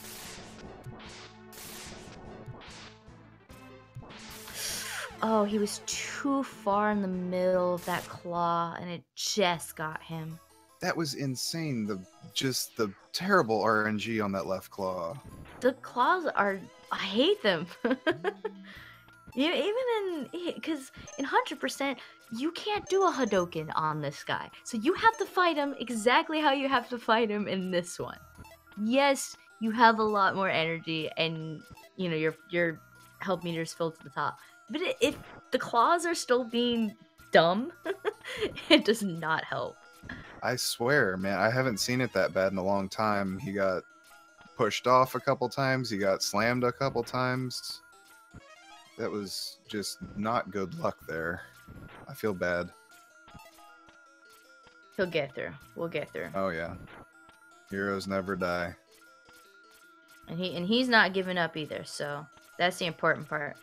Oh, he was too far in the middle of that claw, and it just got him. That was insane. Just the terrible RNG on that left claw. The claws are... I hate them. Even in... Because in 100%, you can't do a Hadoken on this guy. So you have to fight him exactly how you have to fight him in this one. Yes, you have a lot more energy, and, you know, your health meter's filled to the top. But if the claws are still being dumb, it does not help. I swear, man, I haven't seen it that bad in a long time. He got pushed off a couple times. He got slammed a couple times. That was just not good luck there. I feel bad. He'll get through. We'll get through. Oh, yeah. Heroes never die. And he's not giving up either, so that's the important part.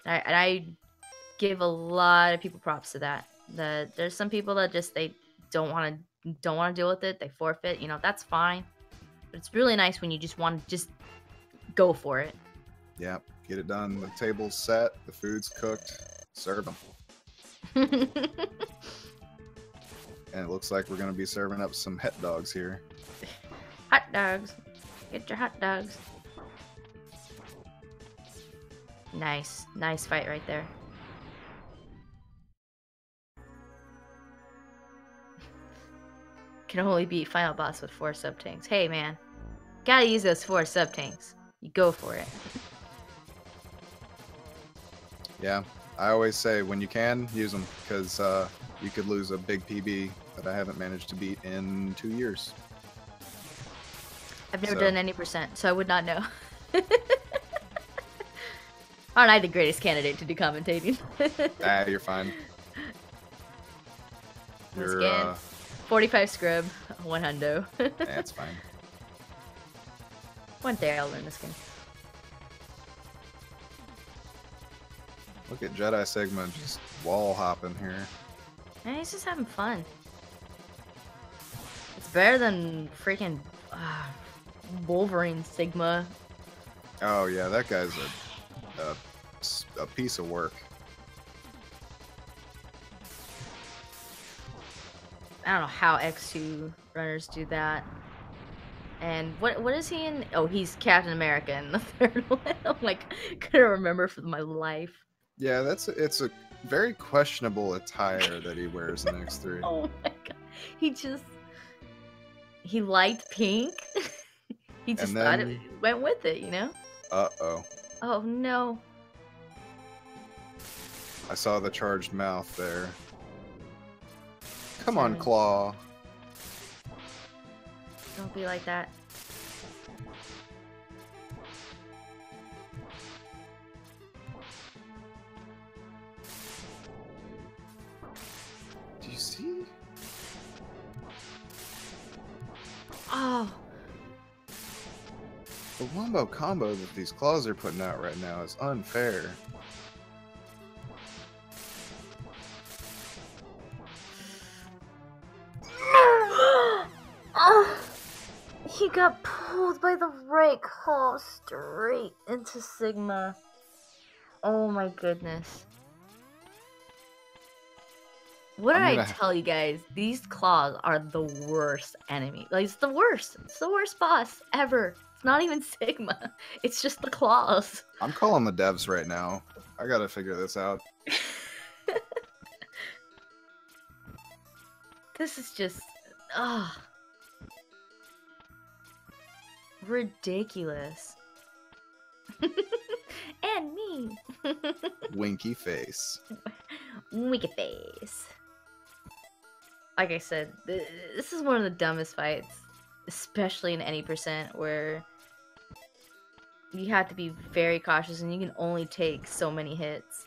I give a lot of people props to that. There's some people that just they don't want to deal with it. They forfeit. You know, that's fine. But it's really nice when you just want to just go for it. Yeah, get it done. The table's set. The food's cooked. Serve them. And it looks like we're going to be serving up some het dogs here. Hot dogs. Get your hot dogs. Nice. Nice fight right there. Can only beat final boss with 4 sub-tanks. Hey, man. Gotta use those 4 sub-tanks. You go for it. Yeah, I always say when you can, use them. Because you could lose a big PB that I haven't managed to beat in 2 years. I've never done any percent, so I would not know. Aren't I the greatest candidate to do commentating? You're fine. You're, scan. 45 scrub, 1 hundo. That's fine. One day I'll learn this game. Look at Jedi Sigma just wall hopping here. And he's just having fun. It's better than freaking Wolverine Sigma. Oh yeah, that guy's a piece of work. I don't know how X2 runners do that. And what is he in? Oh, he's Captain America in the third one. I'm like, couldn't remember for my life. Yeah, it's a very questionable attire that he wears in X3. Oh my god. He liked pink. He just thought it went with it, you know? Uh-oh. Oh no. I saw the charged mouth there. Come on, Claw. Don't be like that. Do you see? Oh. The wombo combo that these claws are putting out right now is unfair. Oh. He got pulled by the right claw straight into Sigma. Oh my goodness. What did I tell you guys? These claws are the worst enemy. Like, it's the worst. It's the worst boss ever. It's not even Sigma. It's just the claws. I'm calling the devs right now. I gotta figure this out. This is just... Ugh. Ridiculous. And me. Winky face. Winky face. Like I said, this is one of the dumbest fights, especially in any percent, where You have to be very cautious, and you can only take so many hits.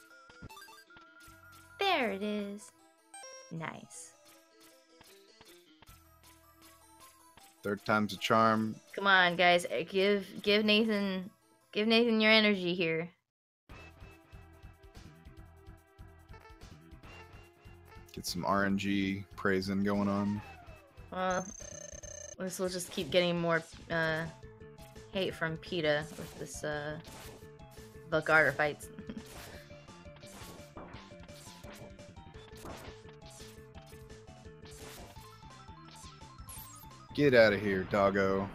There it is. Nice. Third time's a charm. Come on, guys. Give Nathan your energy here. Get some RNG praising going on. Well, this will just keep getting more hate from PETA with this Valgarder fights. Get out of here, doggo.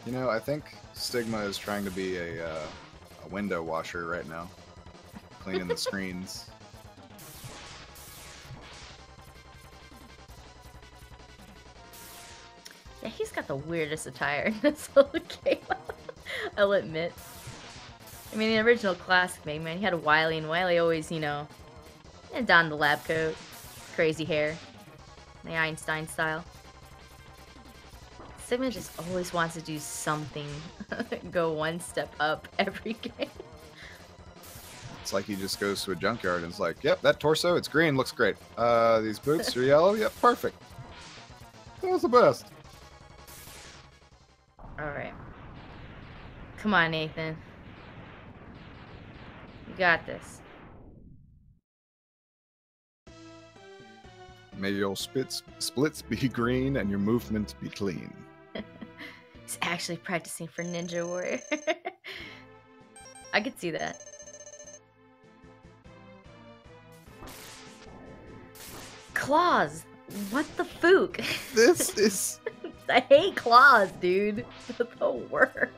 You know, I think Stigma is trying to be a window washer right now, cleaning the screens. Yeah, he's got the weirdest attire in this whole game. I'll admit. I mean, the original classic Mega Man, he had Wily, and Wily always, you know, donned the lab coat, crazy hair, the Einstein style. Sigma just always wants to do something, go one step up every game. It's like he just goes to a junkyard and is like, yep, that torso, it's green, looks great. These boots are yellow, yep, perfect. That was the best. Alright. Come on, Nathan. You got this. May your splits be green and your movement be clean. He's actually practicing for Ninja Warrior. I could see that. Claws! What the fook? This is... I hate claws, dude. They're the worst.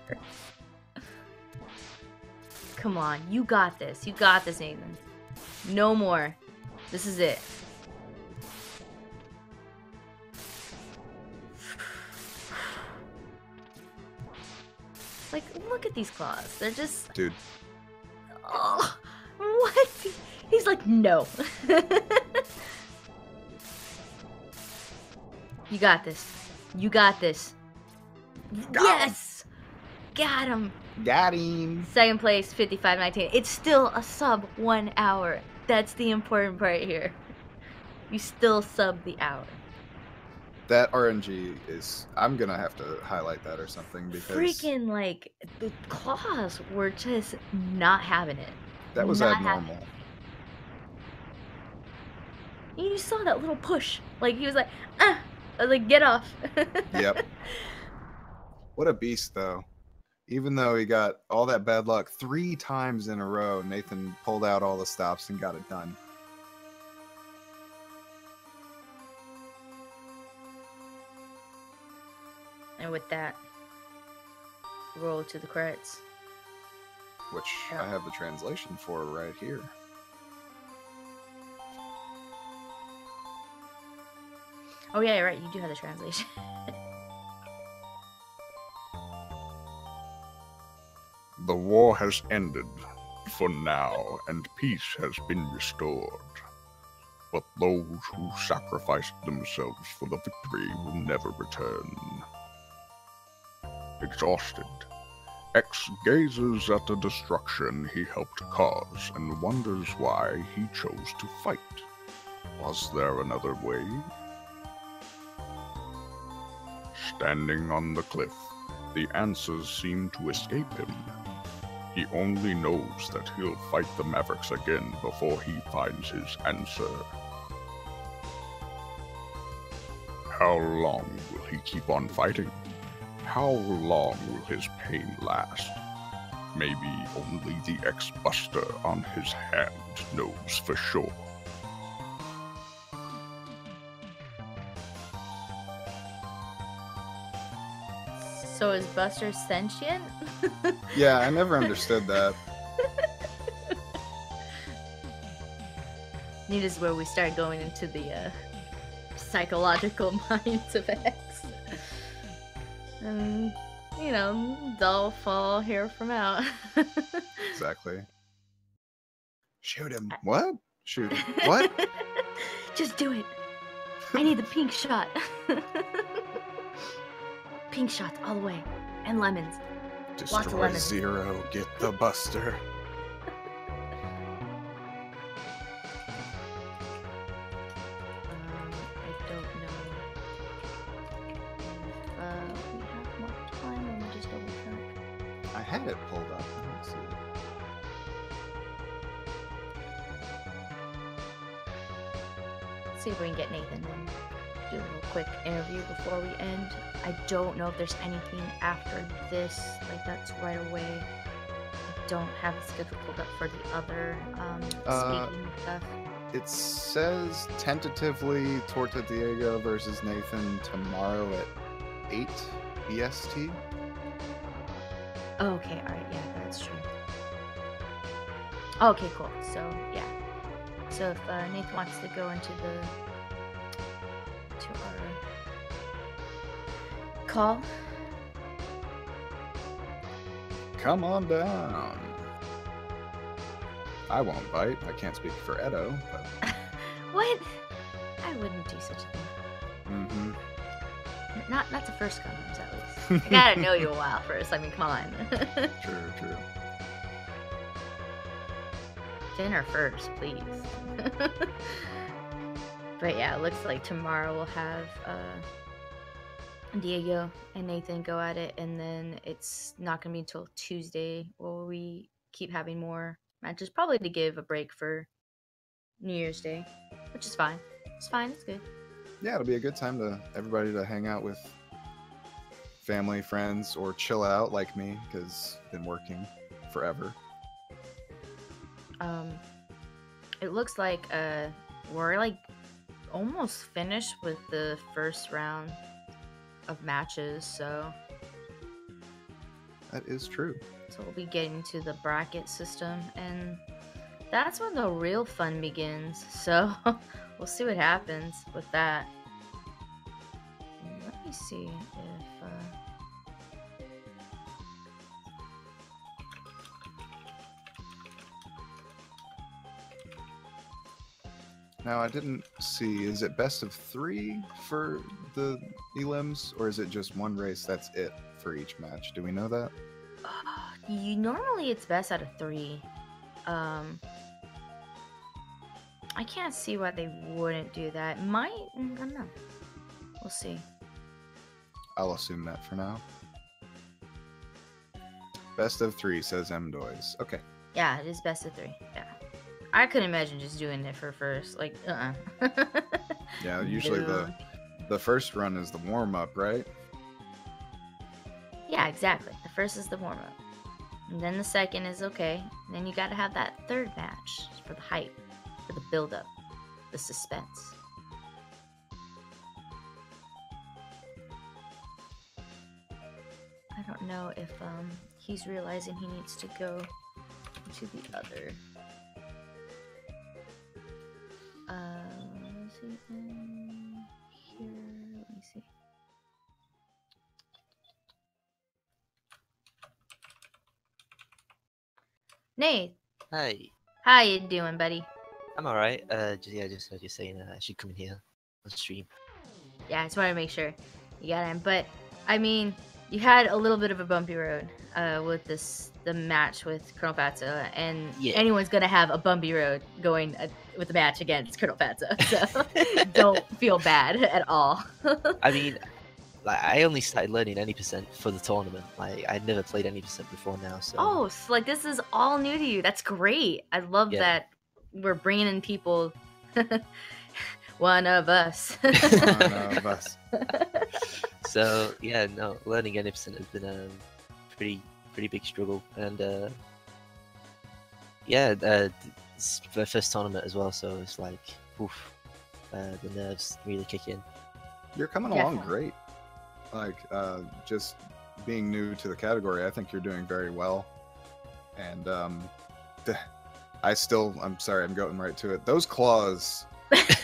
Come on, you got this. You got this, Nathan. No more. This is it. Like, look at these claws. They're just... Dude. Oh, what? He's like, no. You got this. You got this. Yes! Got him. Got him. Second place, 55-19. It's still a sub 1 hour. That's the important part here. You still sub the hour. That RNG is... I'm gonna have to highlight that or something because... Freaking, like, the claws were just not having it. That was not abnormal. You saw that little push. Like, he was like, ah! I was like, get off. Yep. What a beast, though. Even though he got all that bad luck 3 times in a row, Nathan pulled out all the stops and got it done. And with that, roll to the credits. Which I have the translation for right here. Oh yeah, you're right. You do have the translation. The war has ended for now, and peace has been restored. But those who sacrificed themselves for the victory will never return. Exhausted, X gazes at the destruction he helped cause and wonders why he chose to fight. Was there another way? Standing on the cliff, the answers seem to escape him. He only knows that he'll fight the Mavericks again before he finds his answer. How long will he keep on fighting? How long will his pain last? Maybe only the X-Buster on his hand knows for sure. So is Buster sentient? Yeah, I never understood that. This is where we start going into the psychological minds of X. you know, dull fall here from out. Exactly. Shoot him. What? Shoot him. What? Just do it. I need the pink shot. Pink shots all the way. And lemons. Lots of Destroy lemons. Zero. Get the Buster. I don't know if we have more time. Let me just double check. I had it pulled up. Let's see. Let's see if we can get Nathan in. Do a little quick interview before we end. I don't know if there's anything after this, like that's right away. I don't have the schedule pulled up for the other speaking stuff. It says tentatively Torta Diego versus Nathan tomorrow at 8 EST. Oh, okay, alright, yeah, that's true. Okay, cool. So, yeah. So if Nathan wants to go into our call. Come on down. I won't bite. I can't speak for Edo, but... What? I wouldn't do such a thing. Mm-hmm. Not the first condoms, at least. I gotta know you a while first. I mean, come on. True. Dinner first, please. But yeah, it looks like tomorrow we'll have Diego and Nathan go at it, and then it's not gonna be until Tuesday where we keep having more matches, probably to give a break for New Year's Day, which is fine. It's fine. It's good. Yeah, it'll be a good time to everybody to hang out with family, friends, or chill out like me, because I've been working forever. It looks like we're like almost finished with the first round of matches, so That is true. we'll be getting to the bracket system, and that's when the real fun begins. So we'll see what happens with that. Let me see if Now, I didn't see, is it best of 3 for the elims, or is it just one race, that's it for each match? Do we know that? normally it's best out of 3. I can't see why they wouldn't do that. I don't know. We'll see. I'll assume that for now. Best of 3, says M-Doys. Okay. Yeah, it is best of 3. Yeah. I couldn't imagine just doing it for first. Like, Yeah, usually No. the first run is the warm-up, right? Yeah, exactly. The first is the warm up. And then the second is okay. And then you gotta have that third match for the hype, for the build up, the suspense. I don't know if he's realizing he needs to go to the other. Is he in here? Let me see. Nate, Hey, how you doing, buddy? I'm alright. Just heard you saying I should come in here on stream. Yeah, I just wanted to make sure you got him. But I mean, you had a little bit of a bumpy road with the match with ColonelFatso, and Yeah. anyone's gonna have a bumpy road going with the match against ColonelFatso. So don't feel bad at all. I mean, like I only started learning any percent for the tournament. Like I'd never played any percent before now. So Oh, so like this is all new to you. That's great. I love Yeah. that we're bringing in people. One of us. One of us. So yeah, no, learning any percent has been a pretty big struggle, and yeah, it's my first tournament as well. So it's like, oof, the nerves really kick in. You're coming along Definitely. great. Like, just being new to the category, I think you're doing very well. And I'm sorry, I'm going right to it. Those claws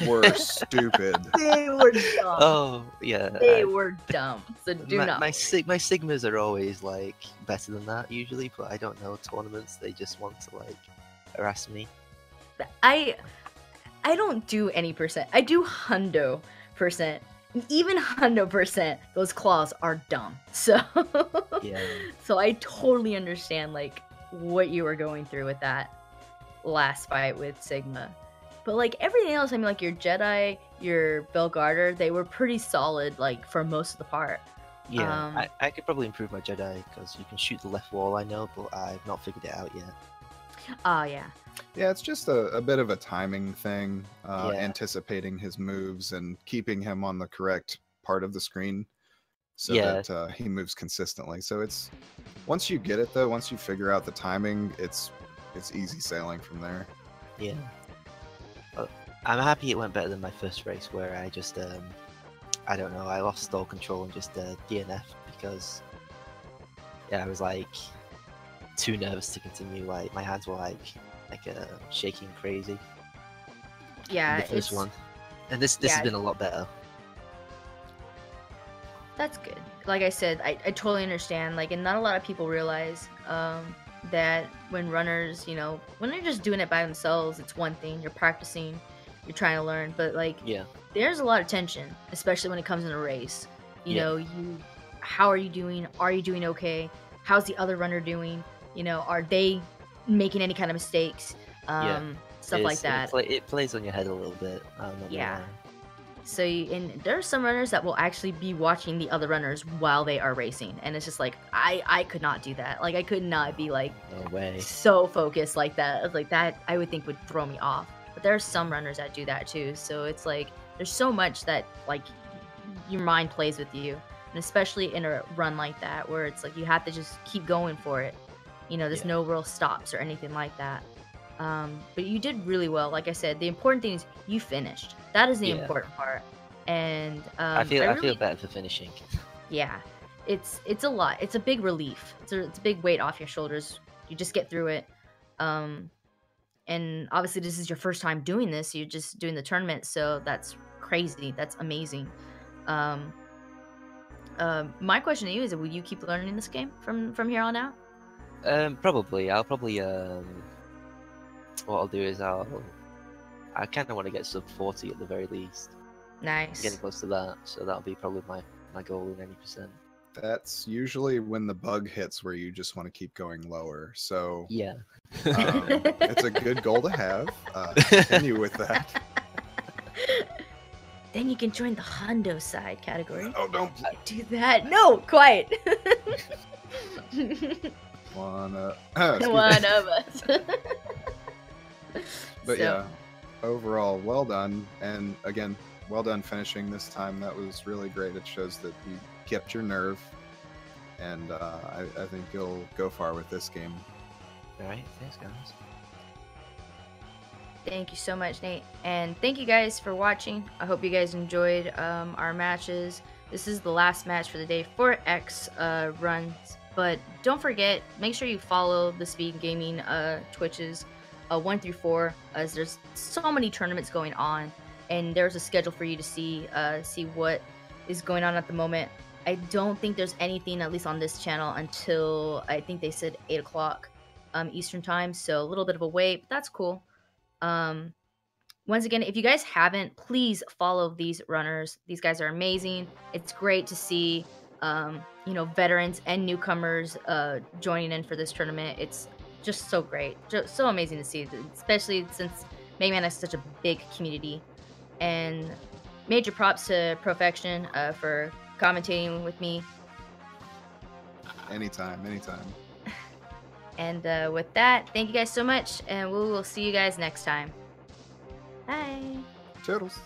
were stupid. They were dumb. Oh yeah. They were dumb. So do my, not. my sigmas are always like better than that usually, but I don't know tournaments. They just want to like harass me. I don't do any percent. I do hundo percent. Even hundo percent, those claws are dumb. So Yeah. So I totally understand like what you were going through with that last fight with Sigma. But like everything else, I mean, like your Jedi, your Belgarder, they were pretty solid, like for most of the part. Yeah, I could probably improve my Jedi because you can shoot the left wall, I know, but I've not figured it out yet. Oh yeah. Yeah, it's just a bit of a timing thing, Yeah. anticipating his moves and keeping him on the correct part of the screen so Yeah. that he moves consistently. So it's once you get it though, once you figure out the timing, it's easy sailing from there. Yeah. I'm happy it went better than my first race where I just, I don't know, I lost all control and just DNF because, yeah, I was like too nervous to continue. Like my hands were like shaking crazy. Yeah, in the first one, and this has been a lot better. That's good. Like I said, I totally understand. Like, and not a lot of people realize that when runners, you know, when they're just doing it by themselves, it's one thing. You're practicing, you're trying to learn, but like, Yeah. there's a lot of tension, especially when it comes in a race. You Yeah. know, how are you doing? Are you doing okay? How's the other runner doing? You know, are they making any kind of mistakes? Stuff like that. It plays on your head a little bit. Yeah. So, and there are some runners that will actually be watching the other runners while they are racing, and it's just like I could not do that. Like I could not be like No way. so focused like that. Like that, I would think would throw me off. But there are some runners that do that too. So it's like there's so much that like your mind plays with you, and especially in a run like that where it's like you have to just keep going for it. You know, there's no real stops or anything like that. But you did really well. Like I said, the important thing is you finished. That is the important part. And I feel better for finishing. Yeah, it's a lot. It's a big relief. It's a big weight off your shoulders. You just get through it. And obviously this is your first time doing this. You're just doing the tournament, so that's crazy. That's amazing. My question to you is: will you keep learning this game from here on out? Probably. I'll probably what I'll do is I kind of want to get sub 40 at the very least. Nice. Getting close to that, so that'll be probably my goal in 90%. That's usually when the bug hits where you just want to keep going lower. So yeah, it's a good goal to have. Continue with that. Then you can join the Hondo side category. Oh, don't do that. No, quiet. One of us. But yeah, overall, well done. And again, well done finishing this time. That was really great. It shows that you kept your nerve. And I think you'll go far with this game. All right. Thanks, guys. Thank you so much, Nate. And thank you guys for watching. I hope you guys enjoyed our matches. This is the last match for the day for X runs. But don't forget, make sure you follow the Speed Gaming Twitches 1 through 4, as there's so many tournaments going on, and there's a schedule for you to see what is going on at the moment. I don't think there's anything, at least on this channel, until I think they said 8 o'clock Eastern time, so a little bit of a wait, but that's cool. Once again, if you guys haven't, please follow these runners. These guys are amazing. It's great to see you know, veterans and newcomers joining in for this tournament. It's just so great, just so amazing to see, especially since Mega Man has such a big community. And major props to Profection for commentating with me. Anytime. And with that, thank you guys so much, and we will see you guys next time. Bye. Toodles.